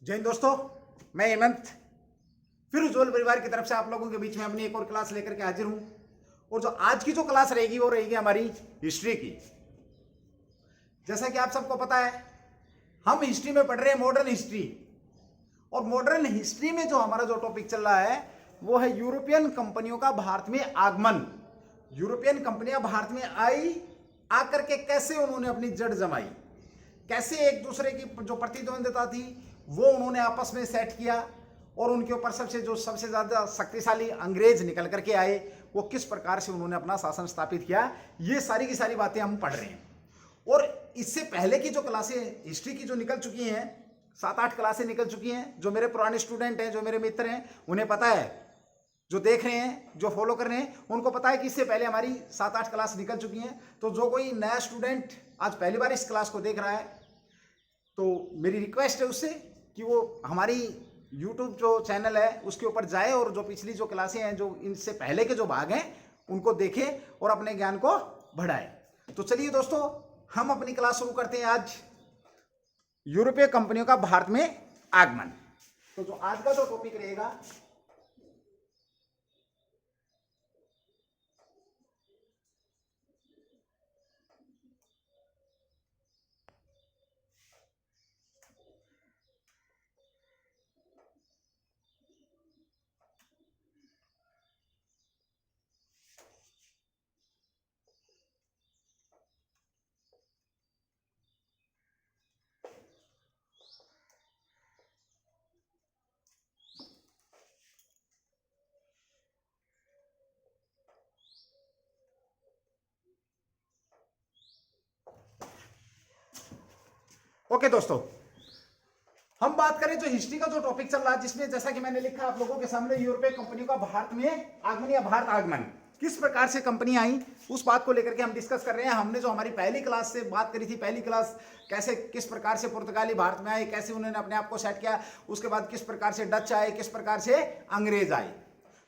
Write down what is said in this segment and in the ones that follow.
जय हिंद दोस्तों, मैं हेमंत फिर उज्ज्वल परिवार की तरफ से आप लोगों के बीच में अपनी एक और क्लास लेकर के हाजिर हूं। और जो आज की जो क्लास रहेगी वो रहेगी हमारी हिस्ट्री की। जैसा कि आप सबको पता है, हम हिस्ट्री में पढ़ रहे हैं मॉडर्न हिस्ट्री। और मॉडर्न हिस्ट्री में जो हमारा जो टॉपिक चल रहा है वो है यूरोपियन कंपनियों का भारत में आगमन। यूरोपियन कंपनियां भारत में आई, आकर के कैसे उन्होंने अपनी जड़ जमाई, कैसे एक दूसरे की जो प्रतिद्वंदिता थी वो उन्होंने आपस में सेट किया, और उनके ऊपर सबसे ज्यादा शक्तिशाली अंग्रेज निकल करके आए, वो किस प्रकार से उन्होंने अपना शासन स्थापित किया। ये सारी की सारी बातें हम पढ़ रहे हैं। और इससे पहले की जो क्लासें हिस्ट्री की जो निकल चुकी हैं, 7-8 क्लासें निकल चुकी हैं। जो मेरे पुराने स्टूडेंट हैं, जो मेरे मित्र हैं, उन्हें पता है, जो देख रहे हैं, जो फॉलो कर रहे हैं, उनको पता है कि इससे पहले हमारी 7-8 क्लास निकल चुकी हैं। तो जो कोई नया स्टूडेंट आज पहली बार इस क्लास को देख रहा है, तो मेरी रिक्वेस्ट है उससे कि वो हमारी यूट्यूब जो चैनल है उसके ऊपर जाए और जो पिछली जो क्लासें हैं, जो इनसे पहले के जो भाग हैं, उनको देखे और अपने ज्ञान को बढ़ाए। तो चलिए दोस्तों, हम अपनी क्लास शुरू करते हैं। आज यूरोपीय कंपनियों का भारत में आगमन। तो जो आज का जो टॉपिक रहेगा, ओके दोस्तों, हम बात करें जो हिस्ट्री का जो टॉपिक चल रहा है, जिसमें जैसा कि मैंने लिखा आप लोगों के सामने, यूरोपीय कंपनियों का भारत में आगमन या भारत आगमन, किस प्रकार से कंपनी आई, उस बात को लेकर के हम डिस्कस कर रहे हैं। हमने जो हमारी पहली क्लास से बात करी थी, पहली क्लास कैसे किस प्रकार से पुर्तगाली भारत में आए, कैसे उन्होंने अपने आप को सेट किया, उसके बाद किस प्रकार से डच आए, किस प्रकार से अंग्रेज आए,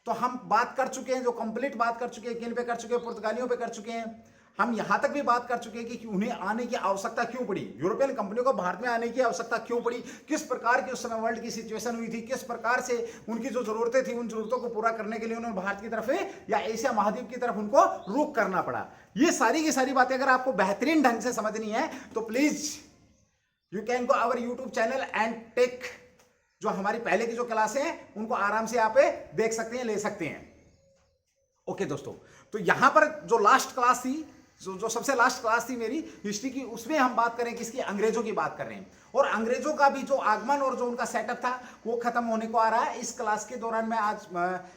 तो हम बात कर चुके हैं, जो कंप्लीट बात कर चुके हैं। किन पे कर चुके हैं? पुर्तगालियों पे कर चुके हैं। हम यहां तक भी बात कर चुके हैं कि उन्हें आने की आवश्यकता क्यों पड़ी, यूरोपियन कंपनियों को भारत में आने की आवश्यकता क्यों पड़ी, किस प्रकार की उस समय वर्ल्ड की सिचुएशन हुई थी, किस प्रकार से उनकी जो जरूरतें थी, उन जरूरतों को पूरा करने के लिए उन्होंने भारत की तरफ या एशिया महाद्वीप की तरफ उनको रुख करना पड़ा। ये सारी की सारी बातें अगर आपको बेहतरीन ढंग से समझनी है तो please you can go our YouTube channel and take जो हमारी पहले की जो क्लासें हैं उनको आराम से आप देख सकते हैं, ले सकते हैं। ओके दोस्तों, तो यहां पर जो लास्ट क्लास थी, जो सबसे लास्ट क्लास थी मेरी हिस्ट्री की, उसमें हम बात करें किसकी? अंग्रेजों की बात कर रहे हैं। और अंग्रेजों का भी जो आगमन और जो उनका सेटअप था वो खत्म होने को आ रहा है। इस क्लास के दौरान मैं आज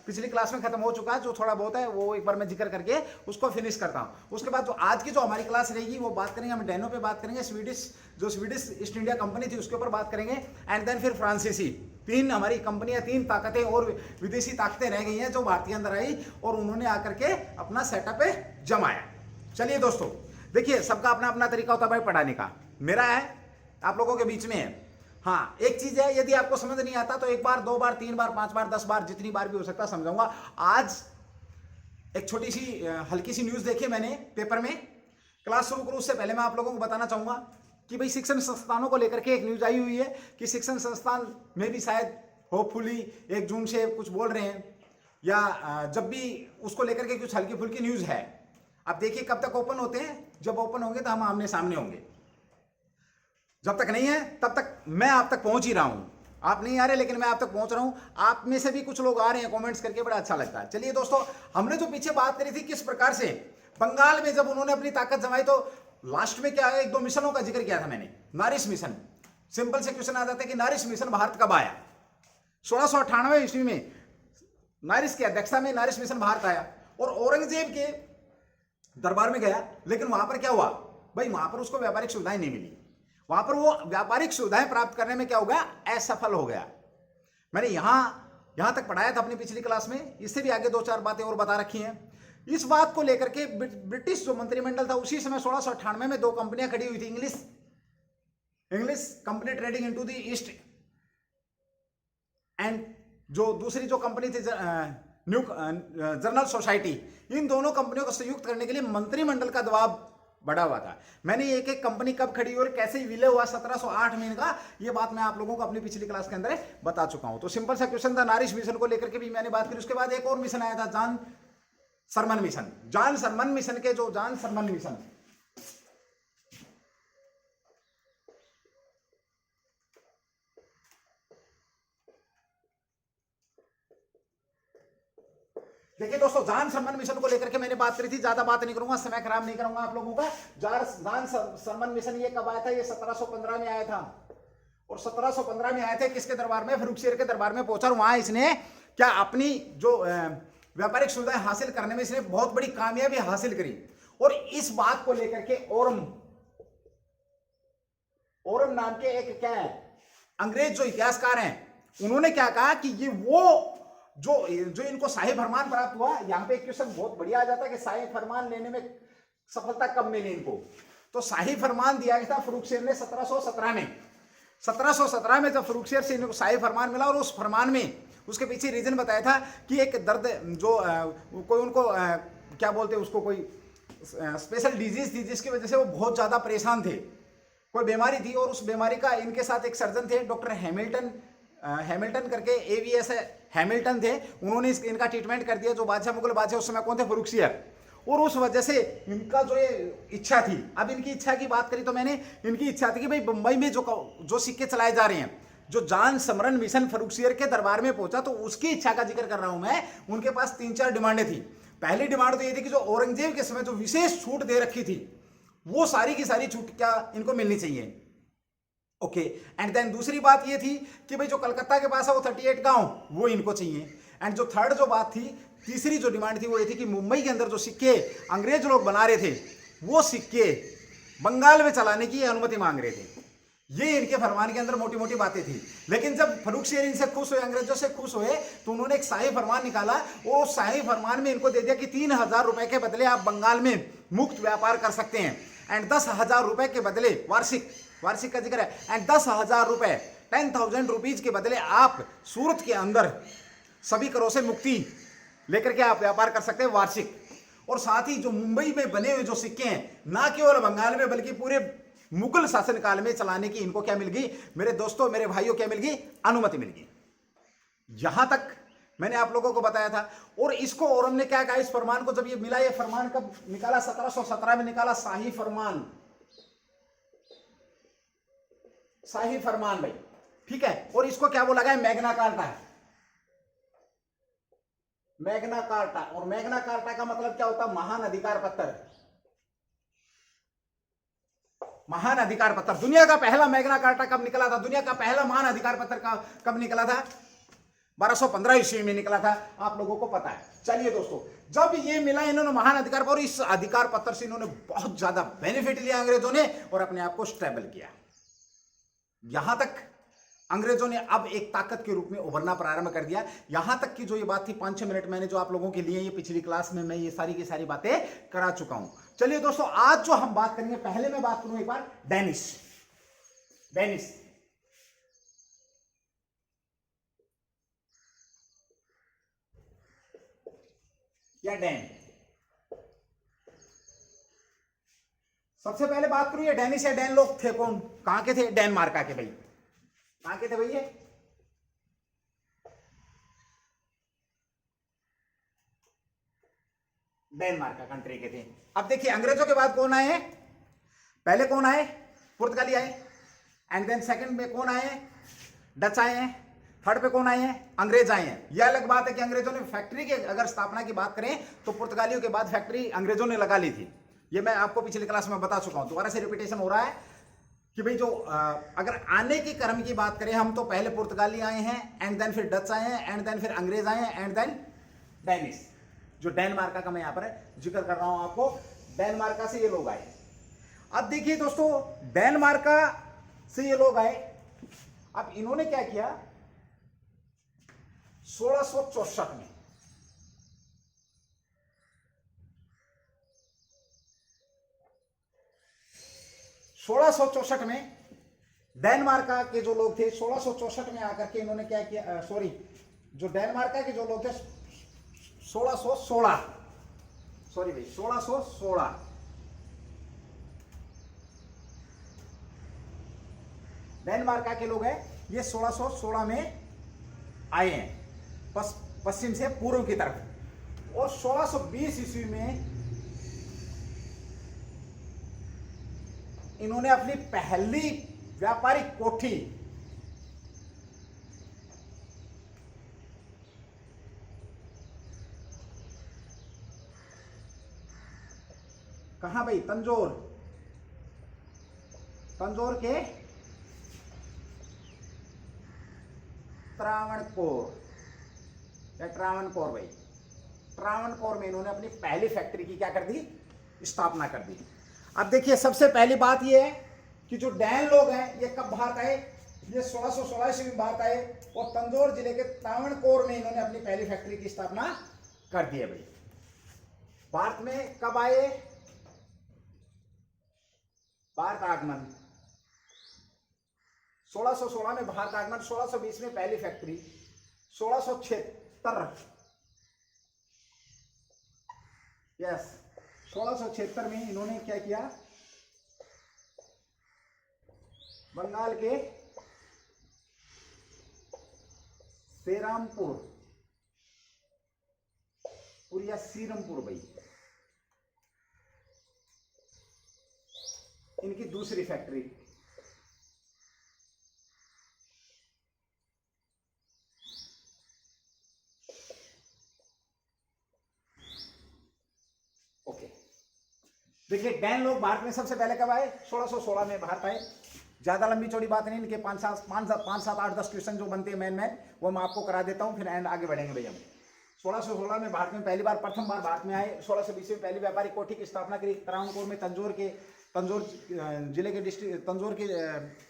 पिछली क्लास में खत्म हो चुका है, जो थोड़ा बहुत है वो एक बार मैं जिक्र करके उसको फिनिश करता हूं। उसके बाद जो आज की जो हमारी क्लास रहेगी वो बात करेंगे, हम डैनो पे बात करेंगे, स्वीडिश ईस्ट इंडिया कंपनी थी उसके ऊपर बात करेंगे, एंड देन फिर फ्रांसीसी। तीन हमारी कंपनियां, तीन ताकतें और विदेशी ताकतें रह गई हैं जो भारतीय अंदर आई और उन्होंने आकर के अपना सेटअप जमाया। चलिए दोस्तों, देखिए सबका अपना अपना तरीका होता है भाई पढ़ाने का। मेरा है, आप लोगों के बीच में है। हाँ, एक चीज है, यदि आपको समझ नहीं आता तो 1 बार 2 बार 3 बार 5 बार 10 बार जितनी बार भी हो सकता समझाऊंगा। आज एक छोटी सी हल्की सी न्यूज देखी मैंने पेपर में। क्लास शुरू करूं उससे पहले मैं आप लोगों को बताना चाहूंगा कि भाई शिक्षण संस्थानों को लेकर के एक न्यूज आई हुई है कि शिक्षण संस्थान में भी शायद होपफुली 1 जून से कुछ बोल रहे हैं, या जब भी उसको लेकर के कुछ हल्की फुल्की न्यूज है। अब देखिए कब तक ओपन होते हैं, जब ओपन होंगे तो हम आमने सामने होंगे। जब तक नहीं है तब तक मैं आप तक पहुंच ही रहा हूं। आप नहीं आ रहे लेकिन मैं आप तक पहुंच रहा हूं। आप में से भी कुछ लोग आ रहे हैं कमेंट्स करके, बड़ा अच्छा लगता है। चलिए दोस्तों, हमने जो पीछे बात करी थी किस प्रकार से बंगाल में जब उन्होंने अपनी ताकत जमाई, तो लास्ट में क्या है, 1-2 मिशनों का जिक्र किया था मैंने। नारिश मिशन, सिंपल से क्वेश्चन आ जाता है कि नारिश मिशन भारत कब आया? 1698 ईस्वी में नारिश की अध्यक्षता में नारिश मिशन भारत आया और औरंगजेब के दरबार में गया। लेकिन वहां पर क्या हुआ भाई, वहां पर उसको व्यापारिक सुविधाएं नहीं मिली। वहां पर वो व्यापारिक सुविधाएं प्राप्त करने में क्या हो गया, असफल हो गया। मैंने यहां तक पढ़ाया था अपनी पिछली क्लास में। इससे भी आगे 2-4 बातें और बता रखी हैं। इस बात को लेकर के ब्रिटिश जो मंत्रिमंडल था उसी समय 1698 में 2 कंपनियां खड़ी हुई थी। English company trading into the east, and जो दूसरी जो कंपनी थी न्यू जर्नल सोसाइटी। इन दोनों कंपनियों को संयुक्त करने के लिए मंत्रिमंडल का दबाव बढ़ा हुआ था। मैंने एक एक कंपनी कब खड़ी और कैसे विलय हुआ 1708 में इनका, ये बात मैं आप लोगों को अपनी पिछली क्लास के अंदर बता चुका हूं। तो सिंपल सा क्वेश्चन था, नारिश मिशन को लेकर के भी मैंने बात करी। उसके बाद एक और मिशन आया था, John Sermon mission. John Sermon mission के जो जॉन सरमन मिशन, देखिए दोस्तों, जॉन सरमन मिशन को लेकर के मैंने बात करी थी, ज्यादा बात नहीं करूंगा, समय खराब नहीं करूंगा आप लोगों का। जॉन सरमन मिशन ये कब आया था? ये 1715 में आया था। और 1715 में आए थे किसके दरबार में? फर्रुखसियर के दरबार में पहुंचा। वहां इसने क्या अपनी जो व्यापारिक सुविधाएं हासिल करने में इसने बहुत बड़ी कामयाबी हासिल करी। और इस बात को लेकर के ओरम नाम के एक क्या है अंग्रेज जो इतिहासकार हैं, उन्होंने क्या कहा कि ये वो जो इनको शाही फरमान प्राप्त हुआ। यहां पे एक क्वेश्चन बहुत बढ़िया आ जाता है कि शाही फरमान लेने में सफलता कब मिली इनको। तो शाही फरमान दिया गया था फर्रुखसियर ने 1717 में। 1717 में जब फर्रुखसियर से इनको शाही फरमान मिला, और उस फरमान में उसके पीछे रीजन बताया था कि एक दर्द जो कोई उनको क्या बोलते हैं उसको, कोई स्पेशल डिजीज थी जिसकी वजह से वो बहुत ज्यादा परेशान थे, कोई बीमारी थी। और उस बीमारी का इनके साथ एक सर्जन थे, डॉक्टर हैमिल्टन करके, एवीएस हैमिल्टन थे। उन्होंने इनका ट्रीटमेंट कर दिया। जो बादशाह, मुगल बादशाह उस समय कौन थे? फर्रुखसियर। और उस वजह से इनका जो ये इच्छा थी, अब इनकी इच्छा की बात करी तो मैंने, इनकी इच्छा थी कि भाई बंबई में जो सिक्के चलाए जा रहे हैं, जो जॉन सरमन मिशन फर्रुखसियर के दरबार में पहुंचा, तो उसकी इच्छा का जिक्र कर रहा हूं मैं। उनके पास 3-4 डिमांडें थी। पहली डिमांड तो ये थी कि जो औरंगजेब के समय जो विशेष छूट दे रखी थी, वो सारी की सारी छूट क्या इनको मिलनी चाहिए। ओके, एंड देन दूसरी बात ये थी कि भाई जो कलकत्ता के पास है वो 38 गांव, वो इनको चाहिए। एंड जो थर्ड जो बात थी, तीसरी जो डिमांड थी वो ये थी कि मुंबई के अंदर जो सिक्के अंग्रेज लोग बना रहे थे, वो सिक्के बंगाल में चलाने की अनुमति मांग रहे थे। ये इनके फरमान के अंदर मोटी मोटी बातें थी। लेकिन जब फर्रुखसियर इनसे खुश हुए, अंग्रेजों से खुश हुए, तो उन्होंने एक शाही फरमान निकाला। और शाही फरमान में इनको दे दिया कि 3000 रुपए के बदले आप बंगाल में मुक्त व्यापार कर सकते हैं। एंड 10,000 रुपए के बदले, वार्षिक का जिक्र है, एंड 10,000 रुपए 10,000 रुपीज के बदले आप सूरत के अंदर सभी करों से मुक्ति लेकर के आप व्यापार कर सकते हैं, वार्षिक। और साथ ही जो मुंबई में बने हुए जो सिक्के हैं, ना केवल बंगाल में बल्कि पूरे मुगल शासन काल में चलाने की इनको क्या मिल गई? मेरे दोस्तों, मेरे भाइयों, क्या मिल गई? अनुमति मिल गई। यहां तक मैंने आप लोगों को बताया था। और इसको ओरम ने क्या कहा, इस फरमान को जब ये मिला, ये फरमान कब निकाला? 1717 में निकाला, शाही फरमान, शाही फरमान भाई, ठीक है। और इसको क्या बोला गया? मैग्ना कार्टा है, मैग्ना कार्टा। और मैग्ना कार्टा का मतलब क्या होता है? महान अधिकार पत्र, महान अधिकार पत्र। दुनिया का पहला मैग्ना कार्टा कब निकला था? दुनिया का पहला महान अधिकार पत्र का कब निकला था? 1215 ईस्वी में निकला था, आप लोगों को पता है। चलिए दोस्तों, जब ये मिला इन्होंने महान अधिकार पत्र, इस अधिकार पत्र से इन्होंने बहुत ज्यादा बेनिफिट लिया अंग्रेजों ने, और अपने आप को स्टेबल किया। यहां तक अंग्रेजों ने अब एक ताकत के रूप में उभरना प्रारंभ कर दिया। यहां तक की जो ये बात थी, 5-6 मिनट मैंने जो आप लोगों के लिए, ये पिछली क्लास में मैं ये सारी की सारी बातें करा चुका हूं। चलिए दोस्तों, आज जो हम बात करेंगे, पहले मैं बात करूं एक बार डेनिश या डैन। सबसे पहले बात करूं, ये डेनिश या डैन लोग थे कौन? कहां के थे? डेनमार्क के भाई। कहां के थे भैया? डेनमार्क कंट्री के थे। अब देखिए, अंग्रेजों के बाद कौन आए? पहले कौन आए? पुर्तगाली आए। एंड देन सेकंड में कौन आए? डच आए हैं। थर्ड पे कौन आए हैं? अंग्रेज आए हैं। यह अलग बात है कि अंग्रेजों ने फैक्ट्री की अगर स्थापना की बात करें तो पुर्तगालियों के बाद फैक्ट्री अंग्रेजों ने लगा ली थी। ये मैं आपको पिछली क्लास में बता चुका हूं, दोबारा से रिपीटेशन हो रहा है कि भाई जो अगर आने की क्रम की बात करें हम, तो पहले पुर्तगाली आए हैं, एंड देन फिर डच आए हैं, एंड देन फिर अंग्रेज आए हैं, एंड देन डेनिश। जो डेनमार्क का मैं यहां पर जिक्र कर रहा हूं आपको, डेनमार्क से ये लोग आए। अब देखिए दोस्तों, डेनमार्क से ये लोग आए। अब इन्होंने क्या किया? 1664 में 1664 में डेनमार्क के जो लोग थे, 1664 में आकर के इन्होंने क्या किया? सॉरी, जो डेनमार्क के जो लोग थे 1616, सॉरी भाई 1616, डेनमार्क के लोग हैं, ये 1616 में आए हैं पश्चिम से पूर्व की तरफ, और 1620 ईस्वी में इन्होंने अपनी पहली व्यापारिक कोठी कहां भाई, तंजौर के ट्रावणकोर भाई, ट्रावणकोर में इन्होंने अपनी पहली फैक्ट्री की क्या कर दी, स्थापना कर दी। अब देखिए सबसे पहली बात यह है कि जो डैन लोग हैं ये कब भारत आए, ये 1616 ईस्वी में भारत आए, और तंजौर जिले के ट्रावणकोर में इन्होंने अपनी पहली फैक्ट्री की स्थापना कर दी है भाई। भारत में कब आए, भारत आगमन 1616 में भारत आगमन, 1620 में पहली फैक्ट्री, 1676 में इन्होंने क्या किया, बंगाल के सेरामपुर या सीरमपुर भाई, इनकी दूसरी फैक्ट्री, ओके। देखिए डैन लोग भारत में सबसे पहले कब आए, 1616 में भारत आए। ज्यादा लंबी चौड़ी बात नहीं, इनके 5 7 8 10 क्वेश्चन जो बनते हैं मेन वो मैं आपको करा देता हूं, फिर एंड आगे बढ़ेंगे भैया। 1616 में भारत में प्रथम बार भारत में आए। 1620 में पहली व्यापारिक कोठी की स्थापना करी ट्रावणकोर में, तंजौर जिले के डिस्ट्रिक्ट, तंजौर के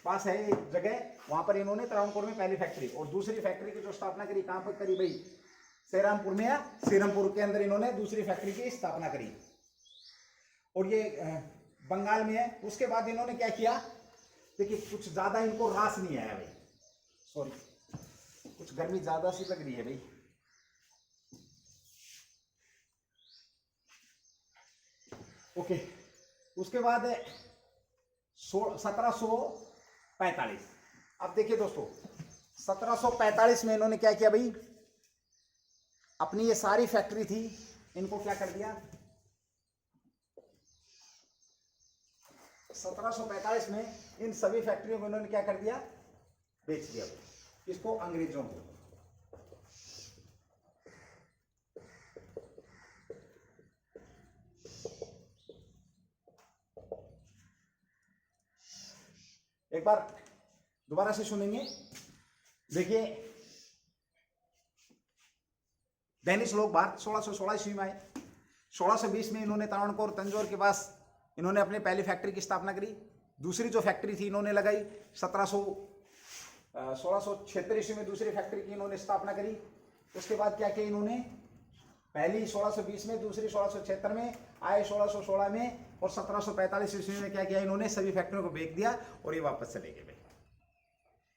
पास है एक जगह, वहां पर इन्होंने ट्रावणकोर में पहली फैक्ट्री, और दूसरी फैक्ट्री की जो स्थापना करी कहां पर करी भाई, सेरामपुर में या सीरमपुर के अंदर इन्होंने दूसरी फैक्ट्री की स्थापना करी, और ये बंगाल में है। उसके बाद इन्होंने क्या किया, देखिए कुछ ज्यादा इनको रास नहीं आया भाई, सॉरी कुछ गर्मी ज्यादा सी लग रही है भाई, ओके। उसके बाद 1745, अब देखिए दोस्तों 1745 में इन्होंने क्या किया भाई, अपनी ये सारी फैक्ट्री थी इनको क्या कर दिया, 1745 में इन सभी फैक्ट्रियों को इन्होंने क्या कर दिया, बेच दिया इसको अंग्रेजों को। एक बार दोबारा से सुनेंगे, देखिए डेनिश लोग भारत 1616 ईस्वी में आए। 1620 में इन्होंने ट्रावणकोर तंजौर के पास इन्होंने अपनी पहली फैक्ट्री की स्थापना करी। दूसरी जो फैक्ट्री थी इन्होंने लगाई 1676 ईस्वी में दूसरी फैक्ट्री की इन्होंने स्थापना करी। उसके बाद क्या किया इन्होंने, पहली 1620 में, दूसरी 1676 में, आए 1616 में, और 1745 ईस्वी में क्या किया इन्होंने, सभी फैक्ट्रियों को बेच दिया और ये वापस चले गए।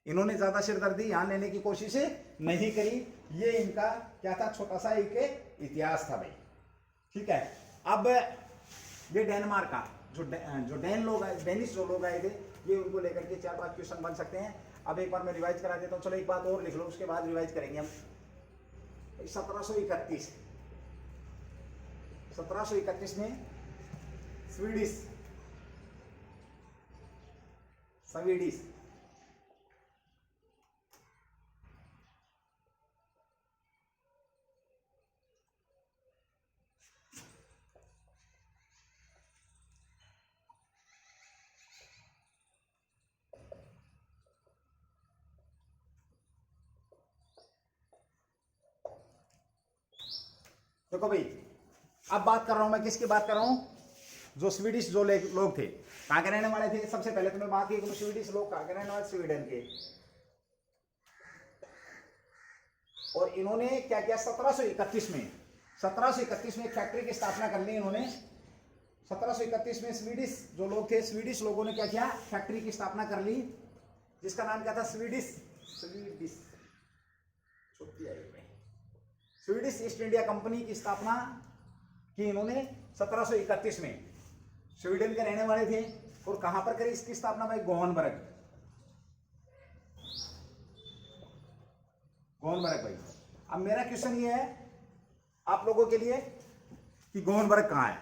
इन्होंने ज्यादा सिरदर्दी यहां लेने की कोशिश नहीं करी। ये इनका क्या था, छोटा सा एक इतिहास था भाई, ठीक है। अब ये डेनमार्क का जो डैन लोग आए, डेनिश जो लोग आए थे, ये उनको लेकर के 4-5 क्वेश्चन बन सकते हैं। अब एक बार मैं रिवाइज करा देता हूँ, चलो एक बात और लिख लो, उसके बाद रिवाइज करेंगे हम। 1731 में स्वीडिश देखो भाई, अब बात कर रहा हूं मैं, किसकी बात कर रहा हूं, जो स्वीडिश जो लोग थे, कहां के रहने वाले थे। सबसे पहले तो मैं बात की स्वीडिश लोग कहां के रहने वाले, स्वीडन के। और इन्होंने क्या किया 1731 में एक फैक्ट्री की स्थापना कर ली इन्होंने। 1731 में स्वीडिश जो लोग थे, स्वीडिश लोगों ने क्या किया, फैक्ट्री की स्थापना कर ली, जिसका नाम क्या था, स्वीडिश ईस्ट इंडिया कंपनी की स्थापना की इन्होंने 1731 में। स्वीडन के रहने वाले थे, और कहां पर करी इसकी स्थापना भाई, गोहनबर्ग गोहनबर्ग भाई। अब मेरा क्वेश्चन ये है आप लोगों के लिए कि गोहनबर्ग कहाँ है।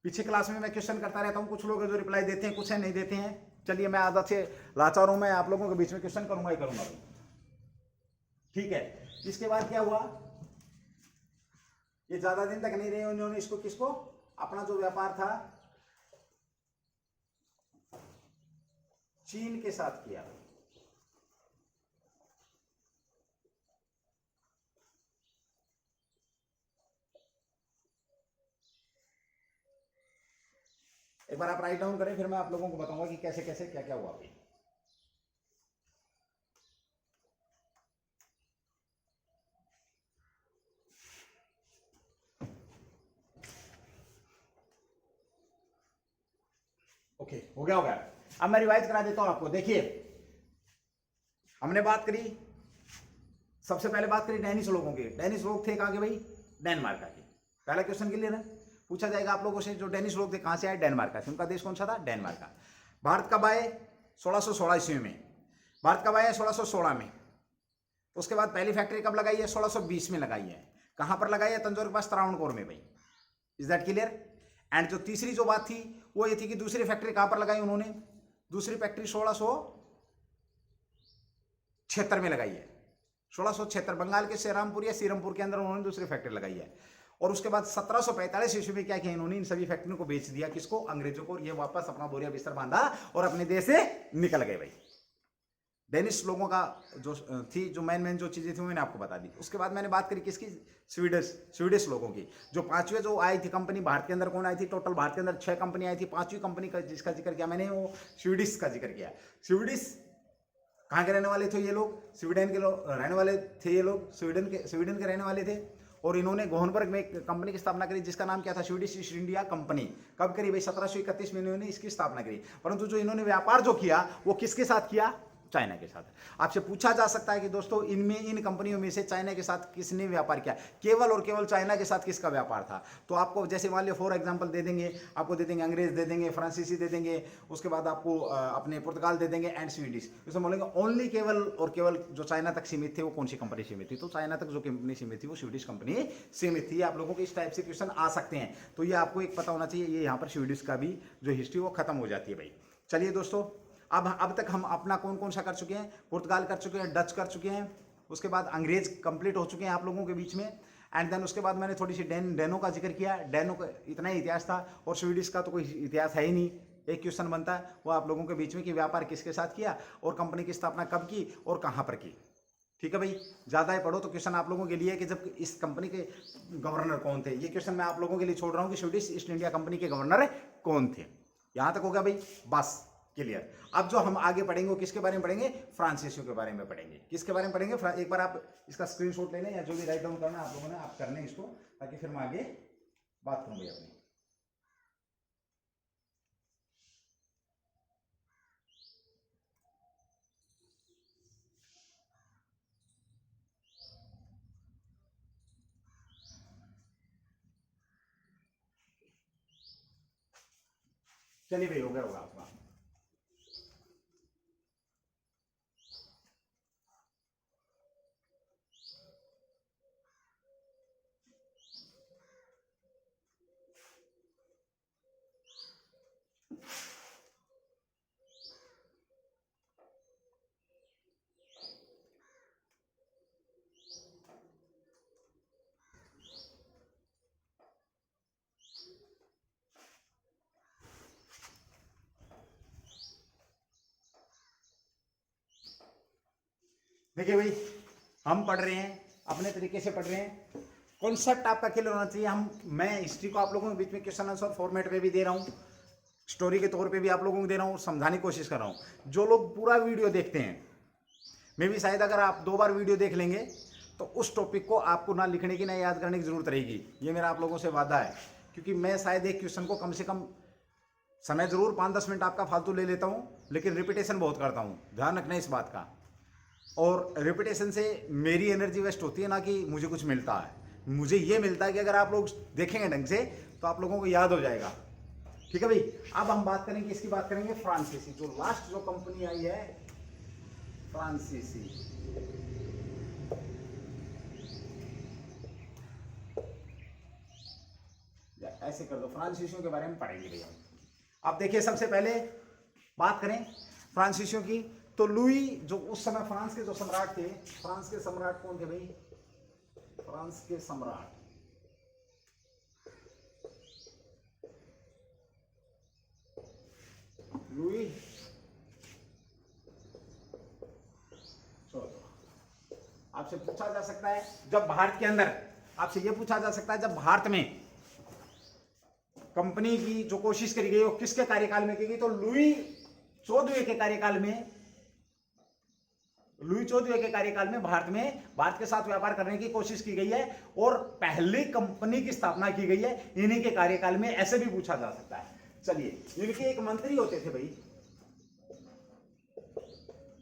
पीछे क्लास में मैं क्वेश्चन करता रहता हूँ, कुछ लोग जो रिप्लाई देते हैं, कुछ है नहीं देते हैं। चलिए मैं आदत से लाचार हूं, मैं आप लोगों के बीच में क्वेश्चन करूंगा ही करूंगा। ठीक है, इसके बाद क्या हुआ, ये ज्यादा दिन तक नहीं रहे, उन्होंने इसको किसको, अपना जो व्यापार था चीन के साथ किया। एक बार आप राइट डाउन करें, फिर मैं आप लोगों को बताऊंगा कि कैसे कैसे क्या क्या हुआ अभी। ओके, हो गया हो गया। अब मैं रिवाइज करा देता हूं आपको। देखिए हमने बात करी, सबसे पहले बात करी डेनिश लोगों की। डेनिश लोग थे कहां के भाई, डेनमार्क के। पहला क्वेश्चन क्लियर है, पूछा जाएगा आप लोगों से जो डेनिश लोग थे कहां से आए, डेनमार्क से। उनका देश कौन सा था, डेनमार्क का। भारत कब आए, 1616 ईस्वी में। भारत कब आया, 1616 में। उसके बाद पहली फैक्ट्री कब लगाई है, 1620 में लगाई है। कहां पर लगाई है, तंजौर के पास त्रावणकोर में भाई। Is that clear. एंड जो तीसरी जो बात थी वो ये थी कि दूसरी फैक्ट्री कहां पर लगाई उन्होंने, दूसरी फैक्ट्री 1676 में लगाई है। 1676 बंगाल के श्रीरामपुर या सीरमपुर के अंदर उन्होंने दूसरी फैक्ट्री लगाई है। और उसके बाद 1745 ईस्वी में क्या किया इन्होंने, इन सभी फैक्ट्रियों को बेच दिया किसको, अंग्रेजों को। ये वापस अपना बोरिया बिस्तर बांधा और अपने देश से निकल गए भाई। डेनिश लोगों का जो थी, जो मेन जो चीजें थी मैंने आपको बता दी। उसके बाद मैंने बात करी किसकी, स्वीडिश लोगों की। जो पांचवें जो आई थी कंपनी भारत के अंदर, कौन आई थी, टोटल भारत के अंदर 6 कंपनी आई थी। पांचवी कंपनी का जिसका जिक्र किया मैंने वो स्वीडिश का जिक्र किया। स्वीडिश कहाँ के रहने वाले थे ये लोग, स्वीडन के रहने वाले थे ये लोग, स्वीडन के रहने वाले थे। और इन्होंने गोहनबर्ग में एक कंपनी की स्थापना करी जिसका नाम क्या था, स्वीडिश ईस्ट इंडिया कंपनी। कब करी भाई, 1731 में इन्होंने इसकी स्थापना करी। परंतु जो इन्होंने व्यापार जो किया वो किसके साथ किया, चाइना के साथ। आपसे पूछा जा सकता है कि दोस्तों इनमें, इन कंपनियों में से चाइना के साथ किसने व्यापार किया, केवल और केवल चाइना के साथ किसका व्यापार था। तो आपको जैसे मान लिया फॉर एग्जांपल दे देंगे, आपको दे देंगे अंग्रेज दे देंगे, फ्रांसीसी दे देंगे, उसके बाद आपको अपने पुर्तगाल दे देंगे एंड स्वीडिश। इसमें बोलेंगे ओनली केवल और केवल जो चाइना तक सीमित थे वो कौन सी कंपनी सीमित थी, तो चाइना तक जो कंपनी सीमित थी वो स्वीडिश कंपनी सीमित थी। आप लोगों के इस टाइप से क्वेश्चन आ सकते हैं, तो ये आपको एक पता होना चाहिए। ये यहाँ पर स्वीडिश का भी जो हिस्ट्री वो खत्म हो जाती है भाई। चलिए दोस्तों, अब तक हम अपना कौन कौन सा कर चुके हैं, पुर्तगाल कर चुके हैं, डच कर चुके हैं, उसके बाद अंग्रेज कंप्लीट हो चुके हैं आप लोगों के बीच में। एंड देन उसके बाद मैंने थोड़ी सी डेनो का जिक्र किया। डेनो का इतना ही इतिहास था और स्वीडिश का तो कोई इतिहास है ही नहीं। एक क्वेश्चन बनता है वो आप लोगों के बीच में कि व्यापार किसके साथ किया और कंपनी की स्थापना कब की और कहाँ पर की। ठीक है भाई, ज़्यादा ही पढ़ो तो क्वेश्चन आप लोगों के लिए कि जब इस कंपनी के गवर्नर कौन थे, ये क्वेश्चन मैं आप लोगों के लिए छोड़ रहा हूँ कि स्वीडिश ईस्ट इंडिया कंपनी के गवर्नर कौन थे। यहाँ तक हो गया भाई, बस क्लियर। अब जो हम आगे पढ़ेंगे वो किसके बारे में पढ़ेंगे, फ्रांसीसियों के बारे में पढ़ेंगे। किसके बारे में पढ़ेंगे, एक बार आप इसका स्क्रीनशॉट ले लें या जो भी राइट डाउन करना आप लोगों ने आप कर लें इसको, ताकि फिर मैं आगे बात करूंगी अपनी। चलिए भाई, हो गया होगा आपका। देखिए भाई, हम पढ़ रहे हैं अपने तरीके से पढ़ रहे हैं, कॉन्सेप्ट आपका क्लियर होना चाहिए। मैं हिस्ट्री को आप लोगों के बीच में क्वेश्चन आंसर फॉर्मेट पे भी दे रहा हूँ, स्टोरी के तौर पे भी आप लोगों को दे रहा हूँ, समझाने की कोशिश कर रहा हूँ। जो लोग पूरा वीडियो देखते हैं, मे भी शायद अगर आप 2 बार वीडियो देख लेंगे तो उस टॉपिक को आपको ना लिखने की ना याद करने की जरूरत रहेगी। ये मेरा आप लोगों से वादा है, क्योंकि मैं शायद एक क्वेश्चन को कम से कम समय जरूर 5-10 मिनट आपका फालतू ले लेता हूँ, लेकिन रिपीटेशन बहुत करता हूँ, ध्यान रखना इस बात का। और रिपीटेशन से मेरी एनर्जी वेस्ट होती है, ना कि मुझे कुछ मिलता है। मुझे ये मिलता है कि अगर आप लोग देखेंगे ढंग से तो आप लोगों को याद हो जाएगा। ठीक है भाई, अब हम बात करेंगे, इसकी बात करेंगे फ्रांसीसी। जो लास्ट जो कंपनी आई है फ्रांसीसी, ऐसे कर दो, फ्रांसीसियों के बारे में पढ़ेंगे भैया। अब देखिए सबसे पहले बात करें फ्रांसीसियों की, तो लुई जो उस समय फ्रांस के जो सम्राट थे, फ्रांस के सम्राट कौन थे भाई? फ्रांस के सम्राट लुई 14। आपसे पूछा जा सकता है जब भारत के अंदर, आपसे यह पूछा जा सकता है जब भारत में कंपनी की जो कोशिश करी गई वो किसके कार्यकाल में की गई? तो लुई 14वें के कार्यकाल में, लुई 14वें के कार्यकाल में भारत के साथ व्यापार करने की कोशिश की गई है और पहली कंपनी की स्थापना की गई है इन्हीं के कार्यकाल में, ऐसे भी पूछा जा सकता है। चलिए, इनके एक मंत्री होते थे भाई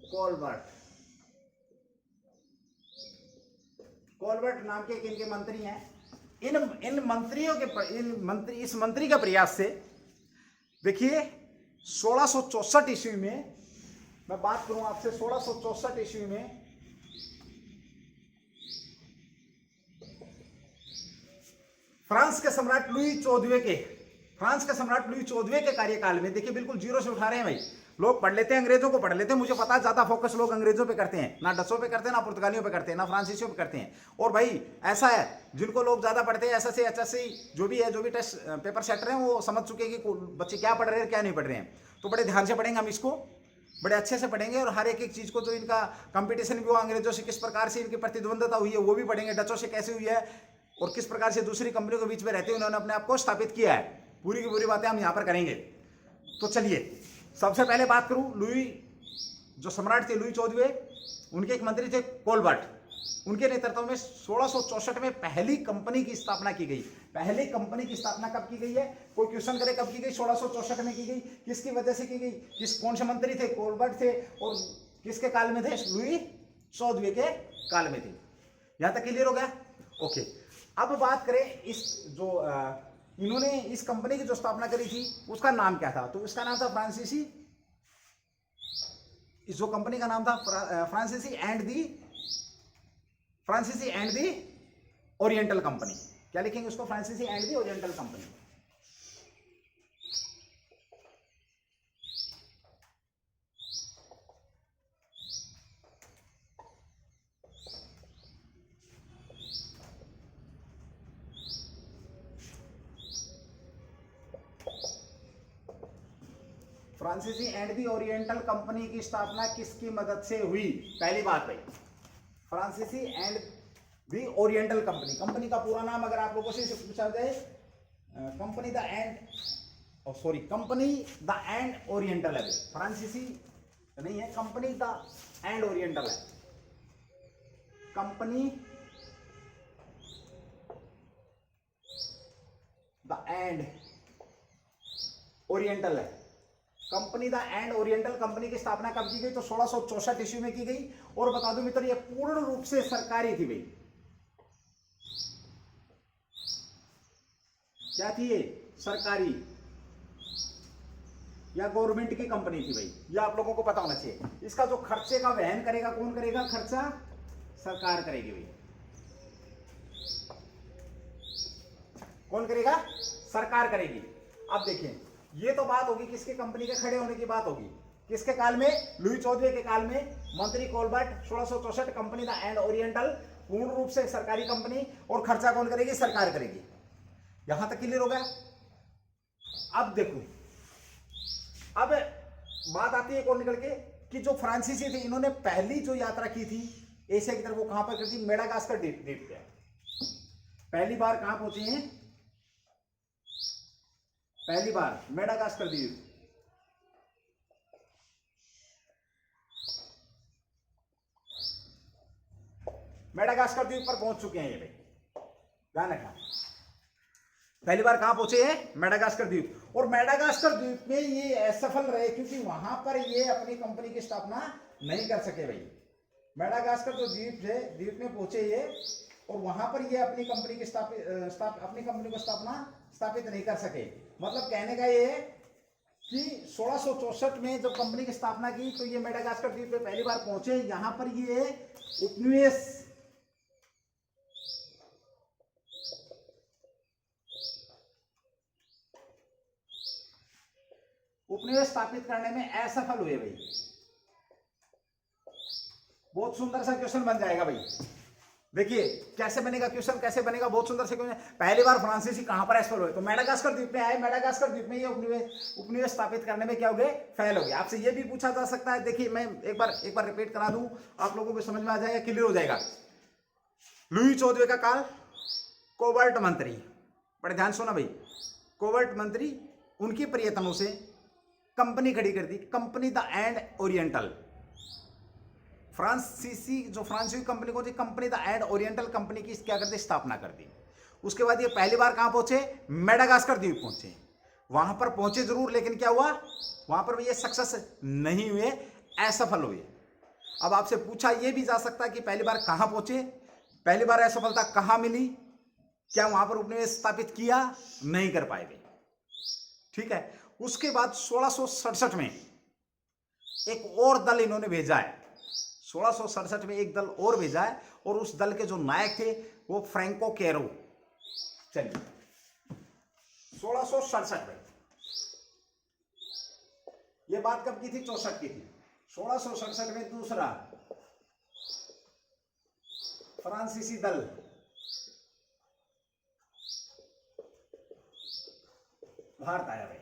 कोलबर्ट। कोलबर्ट नाम के इनके मंत्री हैं। इन मंत्रियों के इस मंत्री के प्रयास से देखिए 1664 ईस्वी में, मैं बात करूं आपसे 1664 ईस्वी में फ्रांस के सम्राट लुई 14वें के कार्यकाल में, देखिए बिल्कुल जीरो से उठा रहे हैं भाई। लोग पढ़ लेते हैं, अंग्रेजों को पढ़ लेते हैं, मुझे पता है ज्यादा फोकस लोग अंग्रेजों पे करते हैं, ना डचों पे करते हैं, ना पुर्तगालियों पे करते हैं, ना फ्रांसीसियों पे करते हैं। और भाई ऐसा है, जिनको लोग ज्यादा पढ़ते हैं, एसएससी जो भी टेस्ट पेपर सेट रहे हैं, वो समझ चुके हैं कि बच्चे क्या पढ़ रहे हैं क्या नहीं पढ़ रहे हैं। तो बड़े ध्यान से पढ़ेंगे हम इसको, बड़े अच्छे से पढ़ेंगे, और हर एक चीज को, जो इनका कंपटीशन भी हुआ अंग्रेजों से, किस प्रकार से इनकी प्रतिद्वंदता हुई है वो भी पढ़ेंगे, डचों से कैसे हुई है और किस प्रकार से दूसरी कंपनियों के बीच में रहते हुए उन्होंने अपने आप को स्थापित किया है। पूरी की पूरी बातें हम यहां पर करेंगे। तो चलिए सबसे पहले बात करूं, लुई जो सम्राट थे लुई 14वें, उनके एक मंत्री थे कोलबर्ट। उनके नेतृत्व में 1664 में पहली कंपनी की स्थापना की गई। पहली कंपनी की स्थापना कब की गई है? कोई क्वेश्चन करे कब की गई? 1664 में की गई। किसकी वजह से की गई? कौन से मंत्री थे? कोलबर्ट थे। और किसके काल में थे? लुई 14वें के काल में थे। यहां तक क्लियर हो गया? ओके। अब बात करें इस जो इन्होंने इस कंपनी की जो स्थापना करी थी उसका नाम क्या था? तो उसका नाम था फ्रांसीसी, इस जो कंपनी का नाम था फ्रांसीसी एंड दी ओरिएंटल कंपनी। क्या लिखेंगे उसको? फ्रांसीसी एंड दी ओरिएंटल कंपनी। फ्रांसीसी एंड दी ओरिएंटल कंपनी की स्थापना किसकी मदद से हुई? पहली बात भाई, फ्रांसीसी and the oriental company. Company का पूरा नाम अगर आप लोगों से पूछा जाए, कंपनी द एंड ओरिएंटल है। फ्रांसीसी नहीं है, कंपनी द एंड ओरिएंटल है। कंपनी द एंड ओरिएंटल है। Company the end oriental company की स्थापना कब की गई? तो 1664 ईस्वी में की गई। और बता दूं मित्र, ये पूर्ण रूप से सरकारी थी भाई। क्या थी ये? सरकारी या गवर्नमेंट की कंपनी थी भाई। ये आप लोगों को पता होना चाहिए। इसका जो खर्चे का वहन करेगा कौन करेगा? खर्चा सरकार करेगी भाई। कौन करेगा? सरकार करेगी। अब देखिए, ये तो बात होगी किसके कंपनी के खड़े होने की बात होगी। किसके काल में? लुई 14वें के काल में। मंत्री Colbert 1664, company the end oriental, पूर्ण रूप से सरकारी कंपनी, और खर्चा कौन करेगी? सरकार करेगी। यहां तक क्लियर हो गया? अब देखो, अब बात आती है कौन निकल के, कि जो फ्रांसीसी थे इन्होंने पहली जो यात्रा की थी एशिया की तरफ, वो कहां पर की थी? मेडागास्कर द्वीप पे। पहली बार कहां पहुंचे हैं? पहली बार मेडागास्कर द्वीप। मेडागास्कर द्वीप पर पहुंच चुके हैं ये भाई, ध्यान रखना। पहली बार कहां पहुंचे हैं? मेडागास्कर द्वीप। और मेडागास्कर द्वीप में ये असफल रहे क्योंकि वहां पर ये अपनी कंपनी की स्थापना नहीं कर सके भाई। मेडागास्कर जो द्वीप है, द्वीप में पहुंचे ये, और वहां पर ये अपनी कंपनी की स्थापित नहीं कर सके। मतलब कहने का ये है कि 1664 में जब कंपनी की स्थापना की तो ये मेडागास्कर द्वीप पे पहली बार पहुंचे। यहां पर ये उपनिवेश उपनिवेश स्थापित करने में असफल हुए भाई। बहुत सुंदर सा क्वेश्चन बन जाएगा भाई। देखिए कैसे बनेगा क्वेश्चन, कैसे बनेगा, बहुत सुंदर से क्वेश्चन। पहली बार फ्रांसीसी कहां पर असफल हुए? तो मेडागास्कर द्वीप में आए। मेडागास्कर द्वीप में ये उपनिवेश स्थापित करने में क्या हो गए? फेल हो गए। आपसे ये भी पूछा जा सकता है। देखिए मैं एक बार रिपीट करा दूं, आप लोगों को समझ में आ जाएगा, क्लियर हो जाएगा। लुई 14वें का काल, कोबल्ट मंत्री, बड़े ध्यान सुना भाई, कोबल्ट मंत्री, उनके प्रयत्नों से कंपनी खड़ी कर दी, कंपनी द एंड ओरिएंटल। फ्रांसीसी कंपनी को थी, company the end oriental company की क्या कर दी? स्थापना कर दी। उसके बाद ये पहली बार कहां पहुंचे? मेडागास्कर द्वीप पहुंचे। वहां पर पहुंचे जरूर, लेकिन क्या हुआ वहां पर भी ये सक्सेस नहीं हुए, असफल हुए। अब आपसे पूछा यह भी जा सकता है कि पहली बार कहां पहुंचे, पहली बार असफलता कहां मिली, क्या वहां पर उपनिवेश स्थापित किया? नहीं कर पाए। ठीक है। उसके बाद 1667 में एक और दल इन्होंने भेजा है। 1667 में एक दल और भेजा है, और उस दल के जो नायक थे वो फ्रैंको कैरो। चलिए 1667 में, ये बात कब की थी? 64 की थी। 1667 में दूसरा फ्रांसीसी दल भारत आया भाई।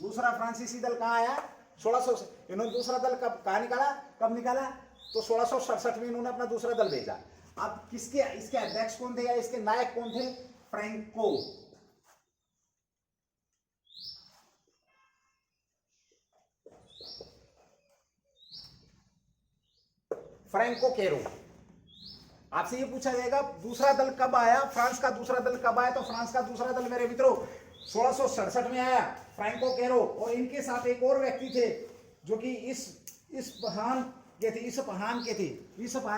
दूसरा फ्रांसीसी दल कहां आया? 1600। इन्होंने दूसरा दल कहां निकाला, कब निकाला? तो 1667 में इन्होंने अपना दूसरा दल भेजा। अब इसके अध्यक्ष कौन थे या इसके नायक कौन थे? Franco Caro. आपसे ये पूछा जाएगा दूसरा दल कब आया, फ्रांस का दूसरा दल कब आया? तो फ्रांस का दूसरा दल मेरे मित्रों 1667 में आया, फ्रैंको कैरो। और इनके साथ एक और व्यक्ति थे जो कि इस पहान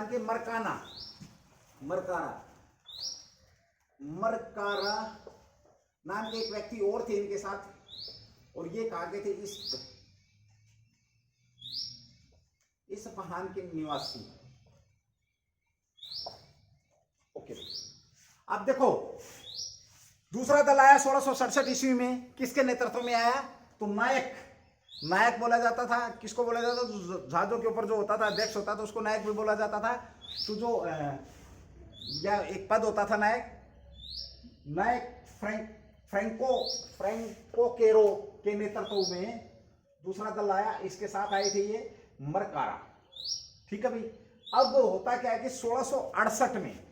के मरकारा नाम के एक व्यक्ति और थे इनके साथ, और ये कहा गए थे इस पहान के निवासी। ओके, अब देखो दूसरा दल आया 1667 ईस्वी में, किसके नेतृत्व में आया? तो नायक बोला जाता था। किसको बोला जाता था? जहाजों के ऊपर जो होता था अध्यक्ष होता था उसको नायक भी बोला जाता था। तो जो या एक पद होता था नायक फ्रैंको कैरो के नेतृत्व में दूसरा दल आया। इसके साथ आए थे ये मरकारा। ठीक है भाई। अब होता क्या है कि 1668 में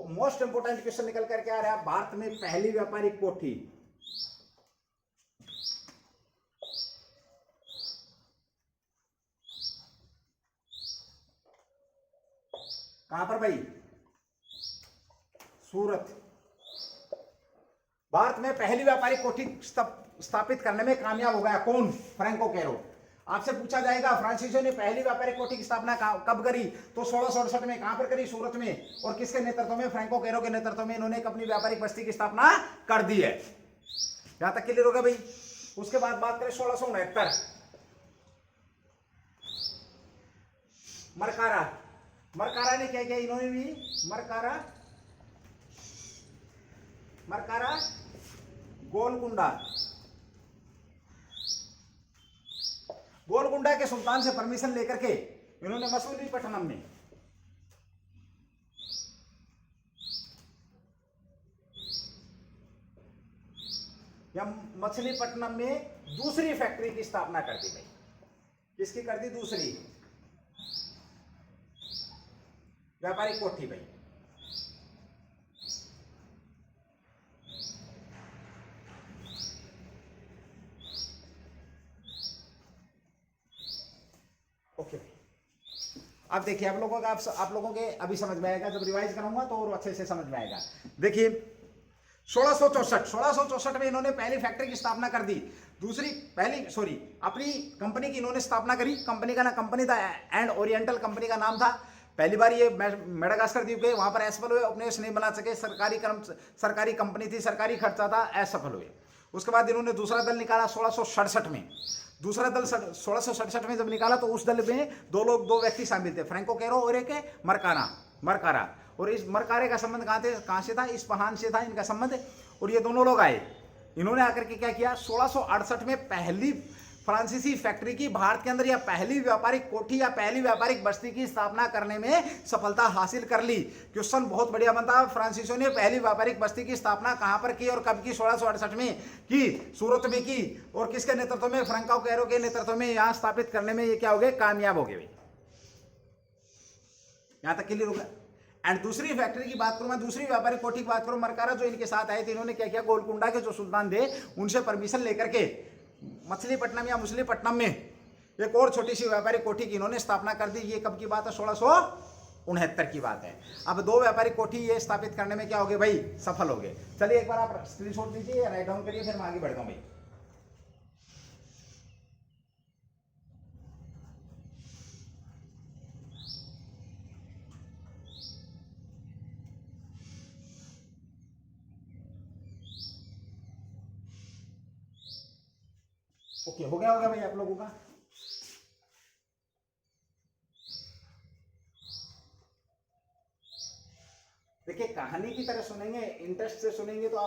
मोस्ट इंपोर्टेंट क्वेश्चन निकल करके आ रहा है, भारत में पहली व्यापारिक कोठी कहां पर भाई? सूरत। भारत में पहली व्यापारिक कोठी स्थापित करने में कामयाब हो गया। कौन? Franco Caro. आपसे पूछा जाएगा फ्रांसीसियों ने पहली व्यापारिक कोठी की स्थापना कब करी? तो 1668 में। कहां पर करी? सूरत में। और किसके नेतृत्व में? फ्रैंको कैरो के नेतृत्व में इन्होंने अपनी व्यापारिक बस्ती की स्थापना कर दी है। यहां तक क्लियर होगा भाई। उसके बाद बात करें 1669, मरकारा ने क्या किया? इन्होंने भी मरकारा गोलकुंडा के सुल्तान से परमिशन लेकर के इन्होंने मछलीपट्टनम में दूसरी फैक्ट्री की स्थापना कर दी भाई। किसकी कर दी? दूसरी व्यापारिक कोठी भाई। ओके, अब देखिए आप लोगों के अभी समझ में आएगा, जब रिवाइज करूंगा तो और अच्छे से समझ में आएगा। देखिए 1664 में इन्होंने पहली फैक्ट्री की स्थापना कर दी। अपनी कंपनी की इन्होंने स्थापना करी। कंपनी का नाम कंपनी था एंड ओरिएंटल कंपनी का नाम था। पहली बार ये मेडागास्कर द्वीप गए, वहां पर असफल हुए, उपनिवेश नहीं बना सके, सरकारी कंपनी थी, सरकारी खर्चा था, असफल हुए। उसके बाद इन्होंने दूसरा दल निकाला 1667 में। दूसरा दल 1667 में जब निकाला तो उस दल में दो व्यक्ति शामिल थे, फ्रैंको कैरो और एक मरकारा। और इस मरकारे का संबंध कहाँ से था, इस्फहान से था इनका संबंध। और ये दोनों लोग आए, इन्होंने आकर के क्या किया, 1668 में पहली फ्रांसीसी फैक्ट्री की भारत के अंदर या पहली व्यापारिक कोठी या पहली व्यापारिक बस्ती की स्थापना करने में सफलता हासिल कर ली। क्वेश्चन बहुत बढ़िया बनता है, फ्रांसीसियों ने पहली व्यापारिक बस्ती की स्थापना कहां पर की और कब की, 1668 में की, सूरत में की। और किसके नेतृत्व में, फ्रैंको कैरो के नेतृत्व में यहां स्थापित करने में ये क्या हो गए, कामयाब हो गए। यहां तक क्लियर होगा। एंड दूसरी फैक्ट्री की बात करूं मैं, दूसरी व्यापारिक कोठी की बात करूं, मरकारा जो इनके साथ आए थे, इन्होंने क्या किया, गोलकुंडा के जो सुल्तान थे उनसे परमिशन लेकर के मछलीपट्टनम या मुसलीपट्टनम में एक और छोटी सी व्यापारिक कोठी की इन्होंने स्थापना कर दी। ये कब की बात है, 1669 की बात है। अब 2 व्यापारिक कोठी ये स्थापित करने में क्या हो गए भाई, सफल हो गए। चलिए एक बार आप स्क्रीनशॉट लीजिए या राइट डाउन करिए, फिर मैं आगे बढ़ता हूं भाई। ओके, हो गया भाई आप लोगों का। देखिए कहानी की तरह सुनेंगे, इंटरेस्ट से सुनेंगे तो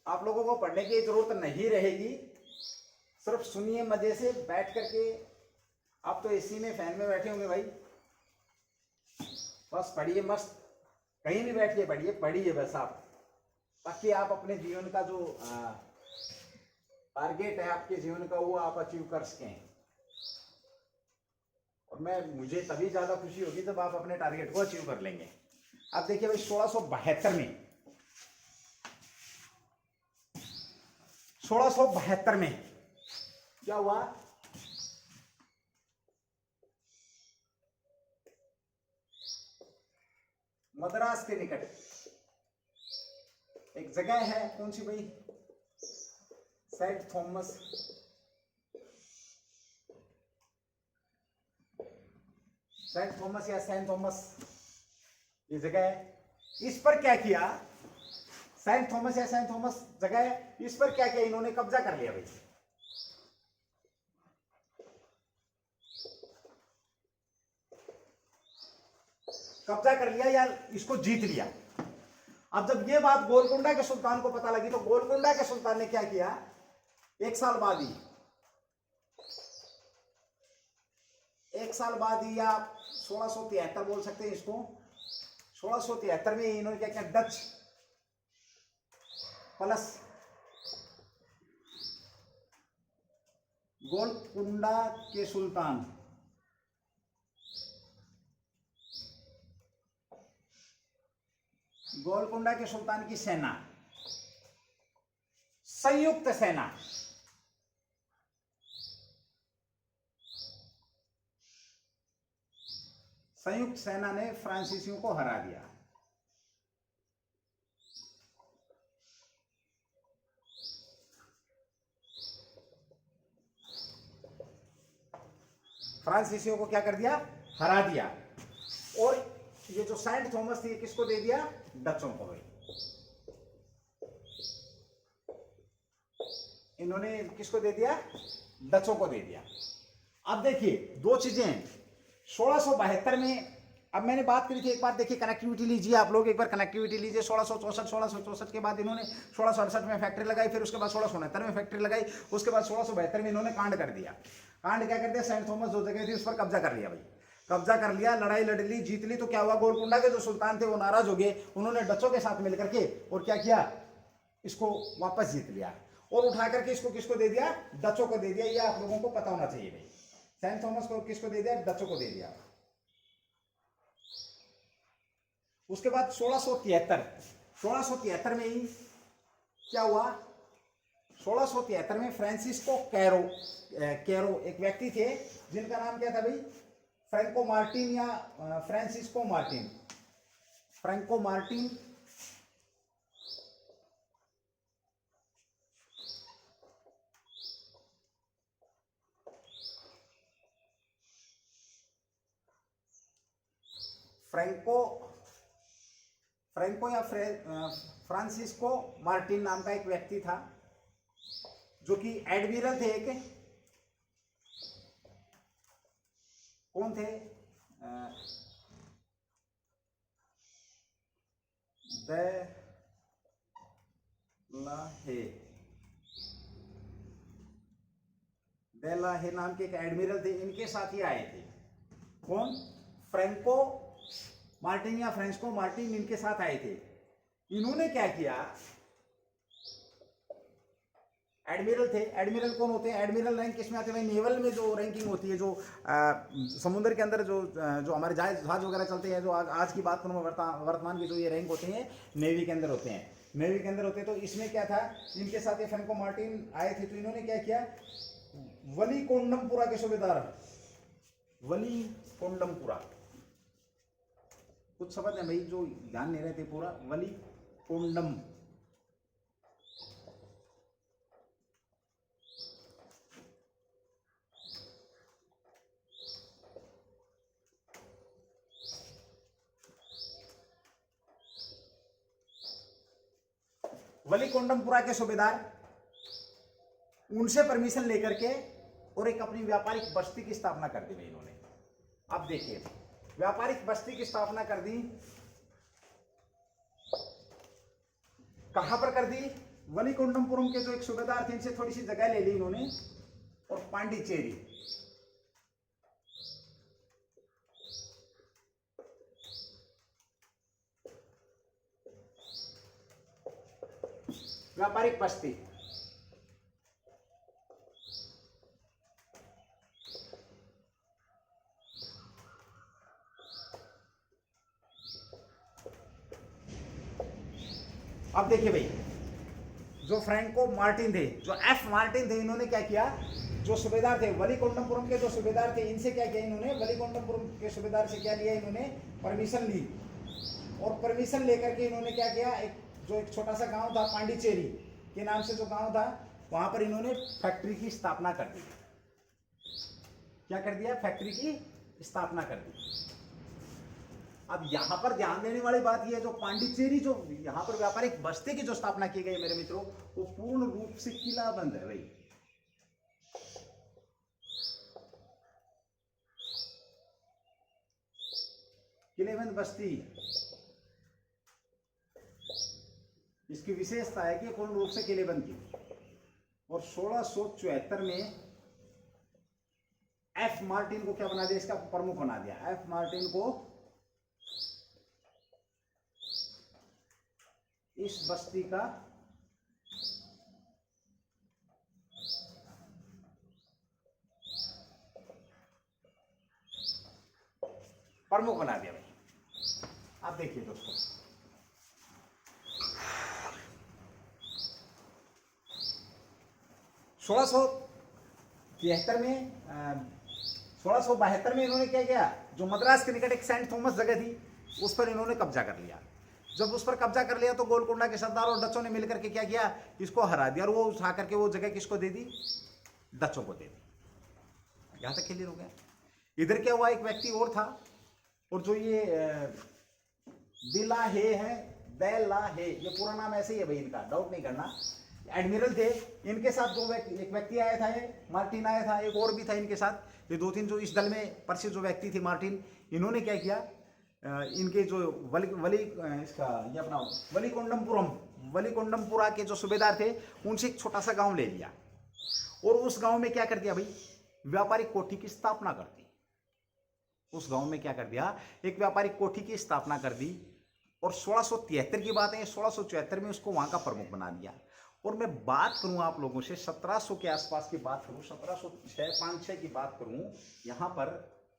आप लोगों को पढ़ने की जरूरत नहीं रहेगी। सिर्फ सुनिए मजे से बैठ करके। आप तो एसी में, फैन में बैठे होंगे भाई, बस पढ़िए मस्त, कहीं नहीं बैठिए, पढ़िए बस आप, ताकि आप अपने जीवन का जो टारगेट है आपके जीवन का, वो आप अचीव कर सकें। और मुझे तभी ज्यादा खुशी होगी जब आप अपने टारगेट को अचीव कर लेंगे। अब देखिए भाई, 1672 में क्या हुआ, मद्रास के निकट एक जगह है, कौन सी भाई, सेंट थॉमस। सेंट थॉमस या सेंट थॉमस ये जगह है। इस पर क्या किया, सेंट थॉमस या सेंट थॉमस जगह है, इस पर क्या किया, इन्होंने कब्जा कर लिया भाई। कब्जा कर लिया या इसको जीत लिया। अब जब ये बात गोलकुंडा के सुल्तान को पता लगी, तो गोलकुंडा के सुल्तान ने क्या किया, 1 साल बाद ही, 1 साल बाद ही, या 1673 बोल सकते हैं इसको, 1673 में इन्होंने क्या किया, डच प्लस गोलकुंडा के सुल्तान, गोलकुंडा के सुल्तान की सेना, संयुक्त सेना, संयुक्त सेना ने फ्रांसीसियों को हरा दिया। फ्रांसीसियों को क्या कर दिया, हरा दिया। और ये जो सेंट थॉमस थी किसको दे दिया, डचों को भाई। इन्होंने किसको दे दिया, डचों को दे दिया। अब देखिए 2 चीजें, 1672 में, अब मैंने बात करी थी, एक बार देखिए कनेक्टिविटी लीजिए आप लोग, एक बार कनेक्टिविटी लीजिए। 1664 के बाद इन्होंने 1668 में फैक्ट्री लगाई, फिर उसके बाद 1669 में फैक्ट्री लगाई, उसके बाद 1672 में इन्होंने कांड कर दिया। कांड क्या कर दिया, सेंट थॉमस जो जगह थी उस पर कब्जा कर लिया भाई, कब्जा कर लिया, लड़ाई लड़ ली, जीत ली। तो क्या हुआ, गोलकुंडा के जो सुल्तान थे वो नाराज हो गए, उन्होंने डचों के साथ मिलकर के और क्या किया, इसको वापस जीत लिया और उठा करके इसको किसको दे दिया, डचों को दे दिया। ये आप लोगों को पता होना चाहिए भाई। सेंट थॉमस को किसको दे दिया, डचों को दे दिया। उसके बाद 1673 में ही क्या हुआ, 1673 में फ्रांसिस्को कैरो एक व्यक्ति थे जिनका नाम क्या था भाई, फ्रैंको मार्टिन या Francisco Martin, Franco Martin. Franco या फ्रांसिस्को मार्टिन नाम का एक व्यक्ति था जो कि एडमिरल थे। एक कौन थे, दे लाहे नाम के एक एडमिरल थे, इनके साथ ही आए थे। कौन? फ्रैंको मार्टिन या फ्रांसिस्को मार्टिन, इनके साथ आए थे। इन्होंने क्या किया, एडमिरल थे। एडमिरल कौन होते हैं? एडमिरल रैंक किसमें आते हैं? नेवल में जो रैंकिंग होती है, जो समुद्र के अंदर जो हमारे जहाज वगैरह चलते हैं, जो आज की बात करूँ वर्तमान के जो ये रैंक होते हैं, नेवी के अंदर होते हैं। नेवी के अंदर होते हैं। तो इसमें क्या था, इनके साथ ये फ्रैंको मार्टिन आए थे। तो इन्होंने क्या किया, वलीकोंडमपुरा के सूबेदार, वलीकोंडमपुरा, कुछ शब्द है भाई जो ध्यान नहीं रहते पूरा, वलीकोंडम, वलीकोंडमपुरा के सूबेदार, उनसे परमिशन लेकर के और एक अपनी व्यापारिक बस्ती की स्थापना कर दी भाई इन्होंने। अब देखिए, व्यापारिक बस्ती की स्थापना कर दी, कहां पर कर दी? वलीकोंडमपुरम के जो एक सूबेदार थे, इनसे थोड़ी सी जगह ले ली इन्होंने, और पांडिचेरी, व्यापारिक बस्ती। अब देखिए भाई, जो फ्रैंको मार्टिन थे, जो एफ मार्टिन थे, इन्होंने क्या किया, जो सूबेदार थे वलीकोंडमपुरम के, जो सूबेदार थे, इनसे क्या किया इन्होंने, वलीकोंडमपुरम के सूबेदार से क्या लिया इन्होंने, परमिशन ली। और परमिशन लेकर के इन्होंने क्या किया, एक छोटा सा गांव था पांडिचेरी के नाम से जो गांव था, वहां पर इन्होंने फैक्ट्री की स्थापना कर दी। क्या कर दिया? फैक्ट्री की स्थापना कर दी। अब यहां पर ध्यान देने वाली बात यह है, जो पांडिचेरी, जो यहां पर व्यापारिक बस्ती की जो स्थापना की गई मेरे मित्रों, वो पूर्ण रूप से किलाबंद है भाई। किलेबंद बस्ती, इसकी विशेषता है कि पूर्ण रूप से किलेबंद थी। और 1674 में एफ मार्टिन को क्या बना दिया, इसका प्रमुख बना दिया। एफ मार्टिन को इस बस्ती का प्रमुख बना दिया भाई। आप देखिए दोस्तों, सोलह सौ 1672 में इन्होंने क्या किया, जो मद्रास के निकट एक सेंट थॉमस जगह थी, उस पर इन्होंने कब्जा कर लिया। जब उस पर कब्जा कर लिया तो गोलकोंडा के सरदार और डचों ने मिलकर के क्या किया, इसको हरा दिया, और वो उठा करके वो जगह किसको दे दी, डचों को दे दी। यहां तक क्लियर हो गया। इधर क्या हुआ, एक व्यक्ति और था, और जो ये दिलाहे है, देलाहे, ये पूरा नाम ऐसे ही है भाई इनका, डाउट नहीं करना, एडमिरल थे। इनके साथ दो एक व्यक्ति आया था, मार्टिन आया था, एक और भी था इनके साथ। ये दो तीन जो इस दल में प्रसिद्ध जो व्यक्ति थे मार्टिन, इन्होंने क्या किया, इनके जो ये अपना वलीकोंडमपुरा के जो सूबेदार थे, उनसे एक छोटा सा गांव ले लिया, और उस गांव में क्या कर दिया भाई, व्यापारिक कोठी की स्थापना कर दी। उस गांव में क्या कर दिया, एक व्यापारिक कोठी की स्थापना कर दी। और 1673 की बात है, 1674 में उसको वहां का प्रमुख बना दिया। और मैं बात करूं आप लोगों से 1700 के आसपास की बात करूं, 1705-6 की बात करूं,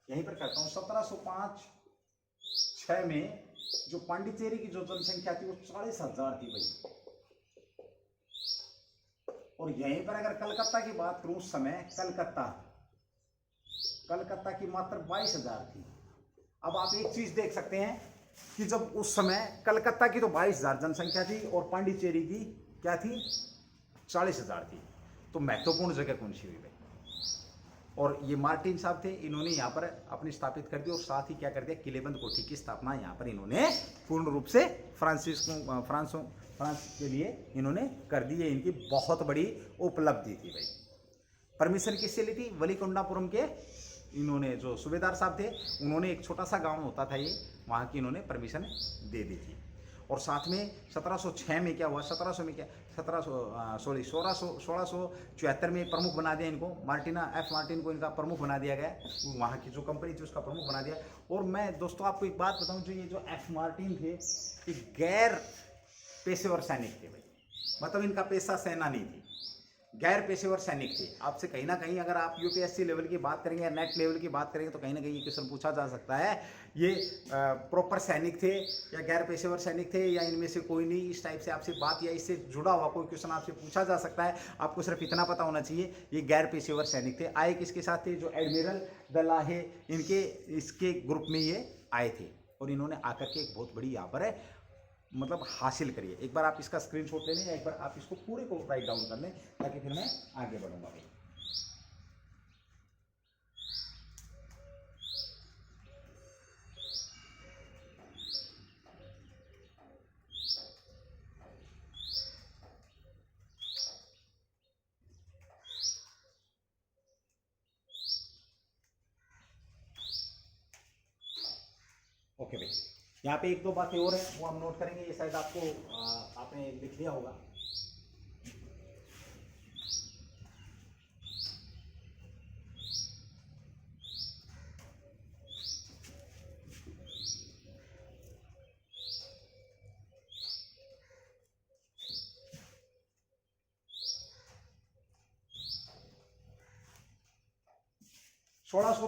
यहीं पर करता हूं। 1705-6 में जो पांडिचेरी की जो जनसंख्या थी वो 40,000 थी भाई। और यहीं पर अगर कलकत्ता की बात करूं, उस समय कलकत्ता की मात्र 22,000 थी। अब आप एक चीज देख सकते हैं कि जब उस समय कलकत्ता की तो 22,000 जनसंख्या थी और पांडिचेरी की क्या थी, 40,000 थी, तो महत्वपूर्ण जगह कौन सी हुई भाई। और ये मार्टिन साहब थे, इन्होंने यहाँ पर अपनी स्थापित कर दी, और साथ ही क्या कर दिया, किलेबंद कोठी की स्थापना यहाँ पर इन्होंने पूर्ण रूप से फ्रांस के लिए इन्होंने कर दी। है इनकी बहुत बड़ी उपलब्धि थी भाई। परमिशन किससे ली थी, वलीकोंडापुरम के इन्होंने जो सूबेदार साहब थे उन्होंने एक छोटा सा गांव होता था ये, वहाँ की इन्होंने परमिशन दे दी थी। और साथ में 1706 में क्या हुआ, 1700 में क्या 1674 में प्रमुख बना दिया इनको, मार्टिन को इनका प्रमुख बना दिया गया, वहाँ की जो कंपनी थी उसका प्रमुख बना दिया। और मैं दोस्तों आपको एक बात बताऊँ, जो ये जो एफ मार्टिन थे ये गैर पेशेवर सैनिक थे भाई, मतलब इनका पेशा सेना नहीं थी, गैर पेशेवर सैनिक थे। आपसे कहीं ना कहीं अगर आप यूपीएससी लेवल की बात करेंगे या नेट लेवल की बात करेंगे तो कहीं ना कहीं ये क्वेश्चन पूछा जा सकता है, ये प्रॉपर सैनिक थे या गैर पेशेवर सैनिक थे या इनमें से कोई नहीं, इस टाइप से आपसे बात या इससे जुड़ा हुआ कोई क्वेश्चन आपसे पूछा जा सकता है। आपको सिर्फ इतना पता होना चाहिए ये गैर पेशेवर सैनिक थे। आए किसके साथ थे, जो एडमिरल दलाहे इनके इसके ग्रुप में ये आए थे और इन्होंने आकर के एक बहुत बड़ी यहाँ पर है मतलब हासिल करिए। एक बार आप इसका स्क्रीनशॉट ले लें या एक बार आप इसको पूरे को राइट डाउन कर लें ताकि फिर मैं आगे बढ़ूंगा भाई। ओके भाई, यहाँ पे एक दो बातें और हैं वो हम नोट करेंगे, ये शायद आपको आपने लिख लिया होगा। सोलह सौ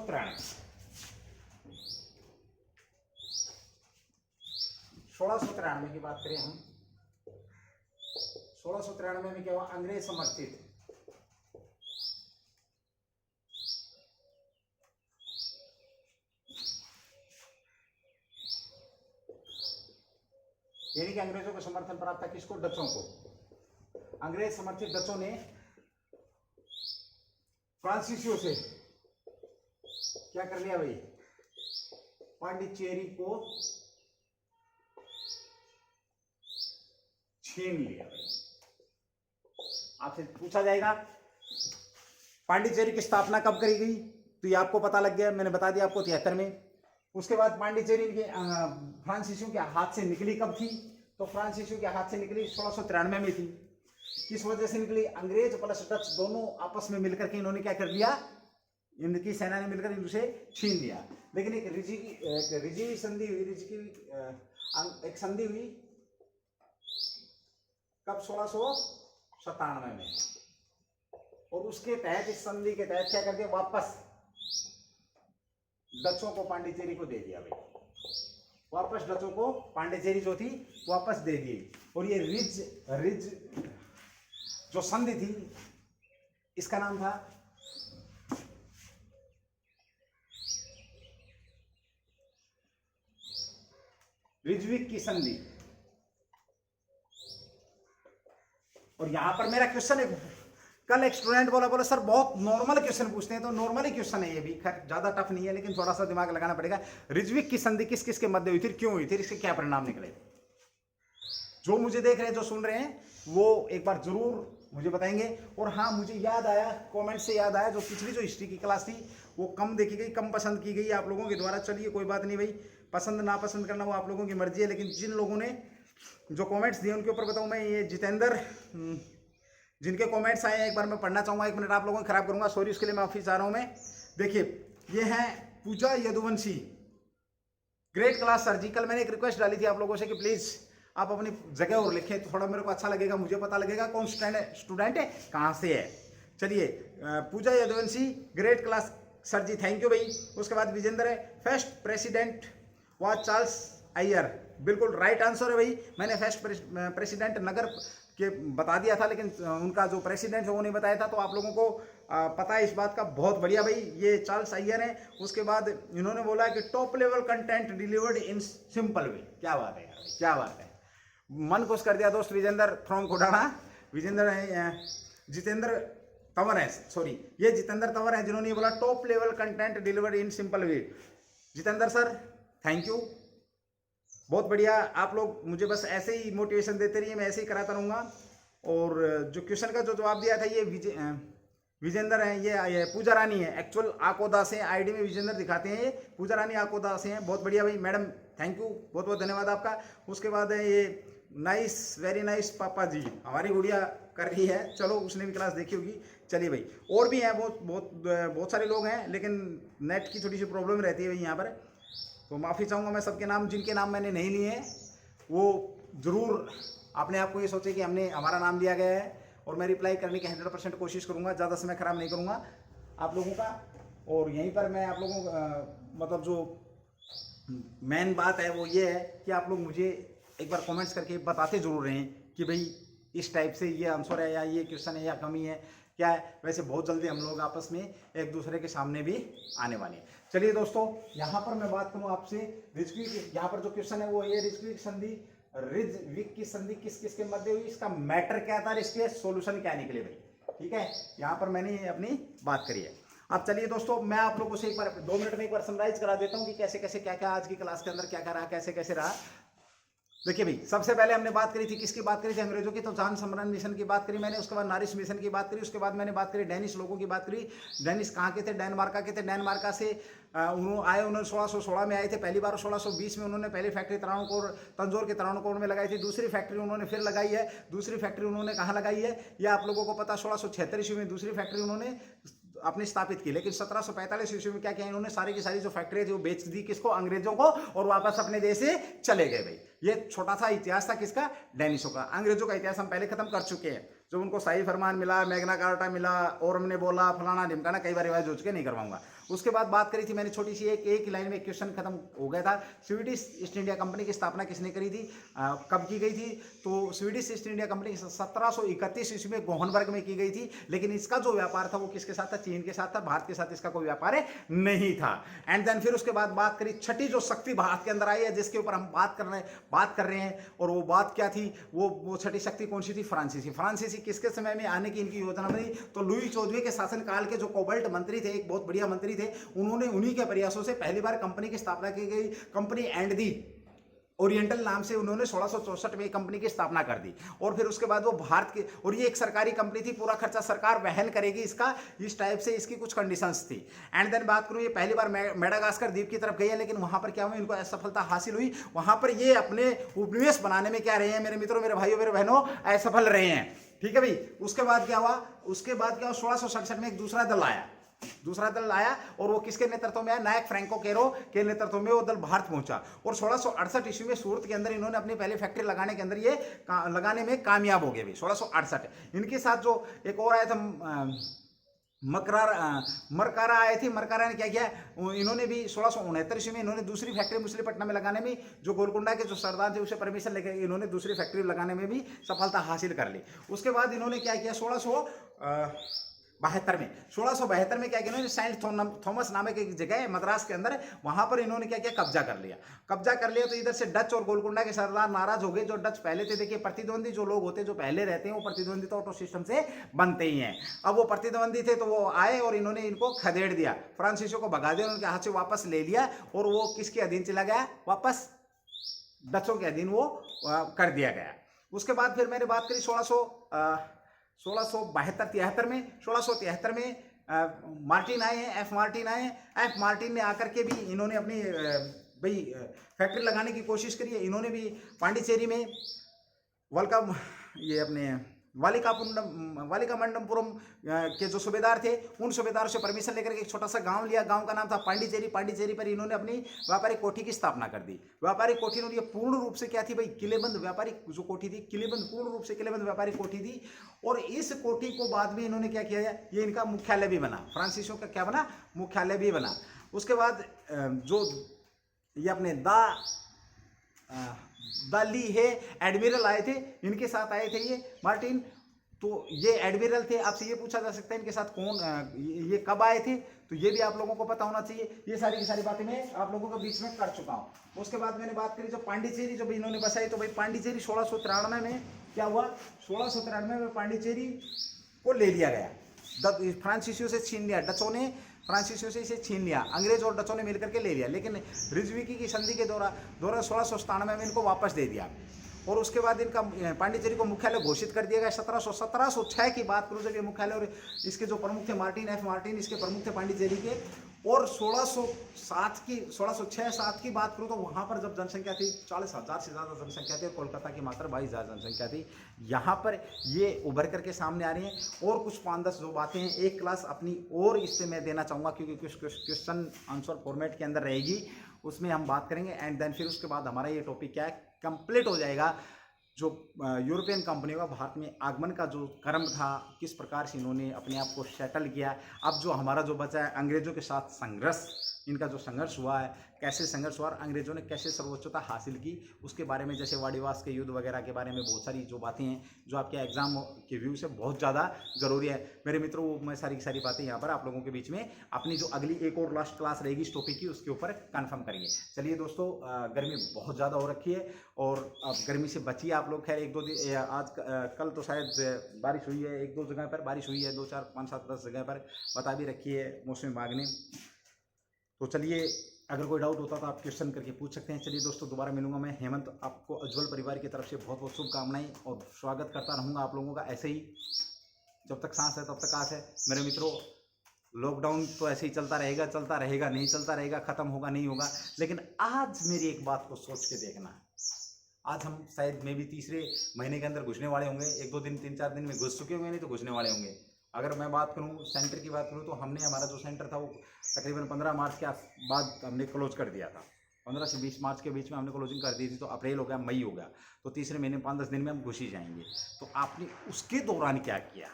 1693 की बात करें हम, 1693 में क्या हुआ, अंग्रेज समर्थित यानी कि अंग्रेजों को समर्थन प्राप्त था, किसको, डचों को। अंग्रेज समर्थित डचों ने फ्रांसीसियों से क्या कर लिया भाई, पांडिचेरी को छीन लिया भाई। आपसे पूछा जाएगा पांडिचेरी की स्थापना कब करी गई, तो ये आपको पता लग गया, मैंने बता दिया आपको 73 में। उसके बाद पांडिचेरी के फ्रांसीसियों के हाथ से निकली कब थी, तो फ्रांसीसियों के हाथ से निकली 1693 में थी। किस वजह से निकली, अंग्रेज प्लस डच दोनों आपस में मिलकर के इन्होंने क्या कर लिया, इनकी सेना ने मिलकर इनसे छीन लिया। लेकिन एक रिजी संधि हुई, एक संधि हुई कब, 1697 में, और उसके तहत, इस संधि के तहत क्या कर दिया, वापस डचों को पांडिचेरी को दे दिया भाई, वापस डचों को पांडिचेरी जो थी वापस दे दी। और ये रिज जो संधि थी इसका नाम था रिजविक की संधि। और यहां पर मेरा क्वेश्चन है, कल एक स्टूडेंट बोला सर बहुत नॉर्मल क्वेश्चन पूछते हैं, तो नॉर्मल ही क्वेश्चन है ये भी, खैर ज्यादा टफ नहीं है लेकिन थोड़ा सा दिमाग लगाना पड़ेगा। रिजविक की संधि किस किस के मध्य हुई थी, क्यों हुई थी, इसके क्या परिणाम निकले। जो मुझे देख रहे हैं, जो सुन रहे हैं, वो एक बार जरूर मुझे बताएंगे। और हाँ, मुझे याद आया, कमेंट से याद आया, जो पिछली जो हिस्ट्री की क्लास थी वो कम देखी गई, कम पसंद की गई आप लोगों के द्वारा। चलिए कोई बात नहीं भाई, पसंद ना पसंद करना वो आप लोगों की मर्जी है, लेकिन जिन लोगों ने जो कमेंट्स दिए उनके ऊपर बताऊं मैं, ये जितेंद्र, जिनके कमेंट्स आए हैं एक बार मैं पढ़ना चाहूँगा, 1 मिनट आप लोगों को खराब करूँगा, सॉरी उसके लिए मैं ऑफिस जा रहा हूँ मैं। देखिए ये हैं पूजा यदुवंशी, ग्रेट क्लास सर जी। कल मैंने एक रिक्वेस्ट डाली थी आप लोगों से कि प्लीज़ आप अपनी जगह और लिखें, तो थोड़ा मेरे को अच्छा लगेगा, मुझे पता लगेगा कौन स्टूडेंट है, कहाँ से है। चलिए, Pooja Yaduvanshi great class sir ji, thank you भाई। उसके बाद विजेंद्र है, first president was Charles Iyer, बिल्कुल राइट आंसर है भाई। मैंने फर्स्ट प्रेसिडेंट नगर के बता दिया था, लेकिन उनका जो प्रेसिडेंट है वो नहीं बताया था, तो आप लोगों को पता है इस बात का, बहुत बढ़िया भाई, ये चार्ल्स अय्यर है। उसके बाद इन्होंने बोला कि top level content delivered in simple way, क्या बात है यार, क्या बात है, मन खुश कर दिया दोस्त। विजेंद्र फ्रॉम कोडाना, विजेंद्र है, जितेंद्र तंवर है, सॉरी ये जितेंद्र तंवर है जिन्होंने बोला top level content delivered in simple way. Jitendra sir thank you, बहुत बढ़िया। आप लोग मुझे बस ऐसे ही मोटिवेशन देते रहिए, मैं ऐसे ही कराता रहूँगा। और जो क्वेश्चन का जो जवाब दिया था, विजेंद्र है, ये पूजा रानी है, एक्चुअल आकोदास है, आईडी में विजेंद्र दिखाते हैं, ये पूजा रानी आकोदास हैं। बहुत बढ़िया भाई मैडम, थैंक यू, बहुत बहुत धन्यवाद आपका। उसके बाद है ये नाइस, वेरी नाइस पापा जी, हमारी गुड़िया कर रही है, चलो उसने भी क्लास देखी होगी। चलिए भाई, और भी हैं बहुत सारे लोग हैं, लेकिन नेट की थोड़ी सी प्रॉब्लम रहती है भाई यहाँ पर, तो माफ़ी चाहूँगा मैं सबके नाम, जिनके नाम मैंने नहीं लिए हैं वो ज़रूर अपने आप को ये सोचे कि हमने हमारा नाम लिया गया है, और मैं रिप्लाई करने की 100% कोशिश करूँगा, ज़्यादा समय ख़राब नहीं करूँगा आप लोगों का। और यहीं पर मैं आप लोगों मतलब जो मेन बात है वो ये है कि आप लोग मुझे एक बार कमेंट्स करके बताते ज़रूर रहें कि भाई इस टाइप से ये आंसर है या ये क्वेश्चन है या कमी है क्या है। वैसे बहुत जल्दी हम लोग आपस में एक दूसरे के सामने भी आने वाले हैं। चलिए दोस्तों, यहाँ पर मैं बात करूँ आपसे रिज्वी की, यहाँ पर जो क्वेश्चन है वो ये रिज्वी की संधि, रिज विक की संधि किस किस के मध्य हुई, इसका मैटर क्या था, इसके सॉल्यूशन क्या निकले भाई, ठीक है। यहाँ पर मैंने अपनी बात करी है। अब चलिए दोस्तों, मैं आप लोगों से एक बार 2 मिनट में एक बार समराइज करा देता हूँ कि कैसे कैसे क्या क्या आज की क्लास के अंदर क्या क्या रहा, कैसे कैसे रहा। देखिए भाई, सबसे पहले हमने बात करी थी, किसकी बात करी थी, अंग्रेजों की, तो जान समरण मिशन की बात करी मैंने। उसके बाद नारिश मिशन की बात करी। उसके बाद मैंने बात करी डेनिश लोगों की बात करी। डेनिश कहाँ के थे, डेनमार्का के थे। डेनमार्का से उन्होंने 1616 में आए थे पहली बार। 1620 में उन्होंने पहली फैक्ट्री तंजौर के त्रावणकोर में लगाई थी। दूसरी फैक्ट्री उन्होंने फिर लगाई है। दूसरी फैक्ट्री उन्होंने कहाँ लगाई है यह आप लोगों को पता। 1676 ईस्वी में दूसरी फैक्ट्री उन्होंने अपनी स्थापित की। लेकिन 1745 ईस्वी में क्या किया इन्होंने, सारी की सारी जो फैक्ट्री थी वो बेच दी किसको, अंग्रेजों को, और वापस अपने देश से चले गए भाई। ये छोटा सा इतिहास था किसका, डेनिशों का। अंग्रेजों का इतिहास हम पहले खत्म कर चुके हैं। जब उनको शाही फरमान मिला, मैग्ना कार्टा मिला, और हमने बोला फलाना ढिमकाना, कई बार रिवाइज हो चुके, नहीं करवाऊंगा। उसके बाद बात करी थी मैंने छोटी सी, एक लाइन में क्वेश्चन खत्म हो गया था। स्वीडिश ईस्ट इंडिया कंपनी की स्थापना किसने करी थी, कब की गई थी, तो स्वीडिश ईस्ट इंडिया कंपनी 1731 ईस्वी में गोहनबर्ग में की गई थी। लेकिन इसका जो व्यापार था वो किसके साथ था, चीन के साथ था, भारत के साथ इसका कोई व्यापार नहीं था। एंड देन फिर उसके बाद बात करी छठी जो शक्ति भारत के अंदर आई है, जिसके ऊपर हम बात कर रहे हैं, और वो बात क्या थी, वो छठी शक्ति कौन सी थी, फ्रांसीसी। फ्रांसीसी किसके समय में आने की इनकी योजना बनी, तो लुई 14वें के शासन काल के जो कोबल्ट मंत्री थे, एक बहुत बढ़िया मंत्री थे, उन्होंने उन्हीं के प्रयासों से पहली बार कंपनी की स्थापना की गई। कंपनी एंड दी ओरिएंटल नाम से उन्होंने 1664 में कंपनी की स्थापना कर दी। और फिर उसके बाद वो भारत के, और ये एक सरकारी कंपनी थी, पूरा खर्चा सरकार वहन करेगी इसका, इस टाइप से इसकी कुछ कंडीशंस थी। एंड देन बात करूँ, ये पहली बार मेडागास्कर द्वीप की तरफ गई है, लेकिन वहां पर क्या हुआ, इनको असफलता हासिल हुई। वहां पर ये अपने उपनिवेश बनाने में क्या रहे हैं मेरे मित्रों, मेरे भाइयों, मेरे बहनों, असफल रहे हैं, ठीक है भाई। उसके बाद क्या हुआ, 1667 में एक दूसरा दल आया, और वो किसके नेतृत्व में आया, नायक फ्रैंको केरो के नेतृत्व में वो दल भारत पहुंचा। और 1668 ईस्वी में सूरत के अंदर इन्होंने अपनी पहली फैक्ट्री लगाने के अंदर ये लगाने में कामयाब हो गए भाई। 1668 इनके साथ जो एक और आया था मरकारा आए थे। मरकारा ने क्या किया, इन्होंने भी 1669 ईस्वी में इन्होंने दूसरी फैक्ट्री मछलीपट्टम में लगाने में, जो गोलकुंडा के जो सरदार थे उसे परमिशन लेकर इन्होंने दूसरी फैक्ट्री लगाने में भी सफलता हासिल कर ली। उसके बाद इन्होंने क्या किया, 1672 में क्या किया इन्होंने, सेंट थॉमस नामक एक जगह है मद्रास के अंदर, वहां पर इन्होंने क्या किया, कब्जा कर लिया। तो इधर से डच और गोलकुंडा के सरदार नाराज हो गए। जो डच पहले थे, देखिए प्रतिद्वंदी जो लोग होते हैं, जो पहले रहते हैं, वो प्रतिद्वंदी तो ऑटो सिस्टम से बनते ही हैं। अब वो प्रतिद्वंदी थे तो वो आए और इन्होंने इनको खदेड़ दिया, फ्रांसीसियों को भगा दिया, उनके हाथ से वापस ले लिया, और वो किसके अधीन चला गया, वापस डचों के अधीन वो कर दिया गया। उसके बाद फिर मैंने बात करी 1673 में मार्टिन आए हैं, एफ मार्टिन ने आकर के भी इन्होंने अपनी भाई फैक्ट्री लगाने की कोशिश करी है। इन्होंने भी पांडिचेरी में वालिका मंडमपुरम के जो सूबेदार थे, उन सूबेदारों से परमिशन लेकर के एक छोटा सा गांव लिया। गांव का नाम था पांडिचेरी पर इन्होंने अपनी व्यापारिक कोठी की स्थापना कर दी। व्यापारिक कोठी इन्होंने पूर्ण रूप से क्या थी भाई, किलेबंद व्यापारिक जो कोठी थी, पूर्ण रूप से किलेबंद व्यापारिक कोठी थी। और इस कोठी को बाद में इन्होंने क्या किया, ये इनका मुख्यालय भी बना, फ्रांसीसियों का क्या बना, मुख्यालय भी बना। उसके बाद जो ये अपने ली है एडमिरल आए थे, इनके साथ आए थे ये मार्टिन, तो ये एडमिरल थे। आपसे ये पूछा जा सकता है इनके साथ कौन, ये कब आए थे, तो ये भी आप लोगों को पता होना चाहिए। ये सारी की सारी बातें मैं आप लोगों के बीच में कर चुका हूँ। उसके बाद मैंने बात करी जो पांडिचेरी जो भी इन्होंने बसाई, तो भाई पांडिचेरी 1693 में क्या हुआ, 1693 में पांडिचेरी को ले लिया गया, फ्रांसीसियों से छीन लिया, डचों ने फ्रांसीसियों से इसे छीन लिया, अंग्रेज और डचों ने मिलकर के ले लिया। लेकिन रिजविकी की संधि के दौरान 1697 में इनको वापस दे दिया। और उसके बाद इनका पांडिचेरी को मुख्यालय घोषित कर दिया गया 1706 की बात करूँ जब ये मुख्यालय, और इसके जो प्रमुख थे मार्टिन एफ मार्टिन इसके प्रमुख थे पांडिचेरी के। और 1606-7 की बात करूँ तो वहाँ पर जब जनसंख्या थी 40,000 से ज़्यादा जनसंख्या थी, और कोलकाता की मात्र 22,000 जनसंख्या थी। यहाँ पर ये उभर करके सामने आ रही हैं। और कुछ 5-10 जो बातें हैं एक क्लास अपनी और इससे मैं देना चाहूँगा, क्योंकि कुछ क्वेश्चन आंसर फॉर्मेट के अंदर रहेगी, उसमें हम बात करेंगे। एंड देन फिर उसके बाद हमारा ये टॉपिक क्या है कंप्लीट हो जाएगा। जो यूरोपियन कंपनियों का भारत में आगमन का जो क्रम था, किस प्रकार से इन्होंने अपने आप को सेटल किया, अब जो हमारा जो बचा है अंग्रेजों के साथ संघर्ष, इनका जो संघर्ष हुआ है, कैसे संघर्ष हुआ और अंग्रेजों ने कैसे सर्वोच्चता हासिल की, उसके बारे में, जैसे वाड़ीवास के युद्ध वगैरह के बारे में बहुत सारी जो बातें हैं जो आपके एग्जाम के व्यू से बहुत ज़्यादा ज़रूरी है मेरे मित्रों। वो मैं सारी की सारी बातें यहाँ पर आप लोगों के बीच में अपनी जो अगली एक और लास्ट क्लास रहेगी इस टॉपिक की, उसके ऊपर कन्फर्म करेंगे। चलिए दोस्तों, गर्मी बहुत ज़्यादा हो रखी है और अब गर्मी से बचिए आप लोग। खैर 1-2 दिन आज कल तो शायद बारिश हुई है, 1-2 जगह पर बारिश हुई है, 2, 4, 5, 7, 10 जगह पर बता भी रखी है मौसम विभाग ने। तो चलिए, अगर कोई डाउट होता तो आप क्वेश्चन करके पूछ सकते हैं। चलिए दोस्तों, दोबारा मिलूंगा मैं हेमंत, आपको उज्ज्वल परिवार की तरफ से बहुत बहुत शुभकामनाएं और स्वागत करता रहूंगा आप लोगों का ऐसे ही, जब तक सांस है तब तक आस है मेरे मित्रों। लॉकडाउन तो ऐसे ही चलता रहेगा, नहीं चलता रहेगा, खत्म होगा नहीं होगा। लेकिन आज मेरी एक बात को सोच के देखना, आज हम शायद मे भी तीसरे महीने के अंदर घुसने वाले होंगे, 1-2 दिन 3-4 दिन में घुस चुके होंगे, नहीं तो घुसने वाले होंगे। अगर मैं बात करूं सेंटर की बात करूं तो हमने हमारा जो सेंटर था वो तकरीबन 15 मार्च के बाद हमने क्लोज कर दिया था। 15 से 20 मार्च के बीच में हमने क्लोजिंग कर दी थी। तो अप्रैल हो गया, मई हो गया, तो तीसरे महीने 5-10 दिन में हम घुस ही जाएंगे। तो आपने उसके दौरान क्या किया,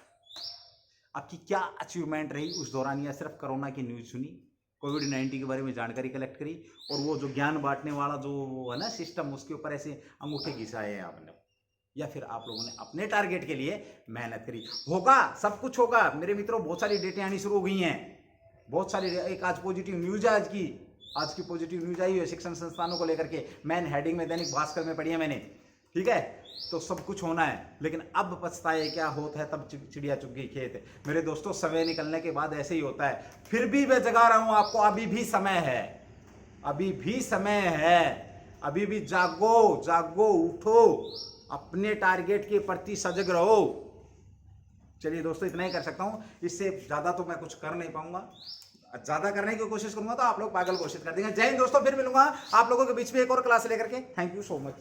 आपकी क्या अचीवमेंट रही उस दौरान, या सिर्फ कोरोना की न्यूज़ सुनी, कोविड-19 के बारे में जानकारी कलेक्ट करी और वो जो ज्ञान बांटने वाला जो है ना सिस्टम, उसके ऊपर ऐसे अंगूठे घिसाए हैं आपने, या फिर आप लोगों ने अपने टारगेट के लिए मेहनत करी? होगा, सब कुछ होगा मेरे मित्रों। बहुत सारी डेटें आनी शुरू हो गई हैं, बहुत सारी। एक आज पॉजिटिव न्यूज है, आज की पॉजिटिव न्यूज आई है शिक्षण संस्थानों को लेकर के, मैन हेडिंग में दैनिक भास्कर में पढ़ी है मैंने, ठीक है। तो सब कुछ होना है, लेकिन अब पछताए क्या होता है, तब चिड़िया चुग गई खेत। मेरे दोस्तों, समय निकलने के बाद ऐसे ही होता है। फिर भी मैं जगा रहा हूं आपको, अभी भी समय है, अभी भी समय है, अभी भी जागो उठो, अपने टारगेट के प्रति सजग रहो। चलिए दोस्तों, इतना ही कर सकता हूं, इससे ज्यादा तो मैं कुछ कर नहीं पाऊंगा। ज्यादा करने की कोशिश करूंगा तो आप लोग पागल घोषित कर देंगे। जय हिंद दोस्तों, फिर मिलूंगा आप लोगों के बीच में एक और क्लास लेकर के। Thank you so much.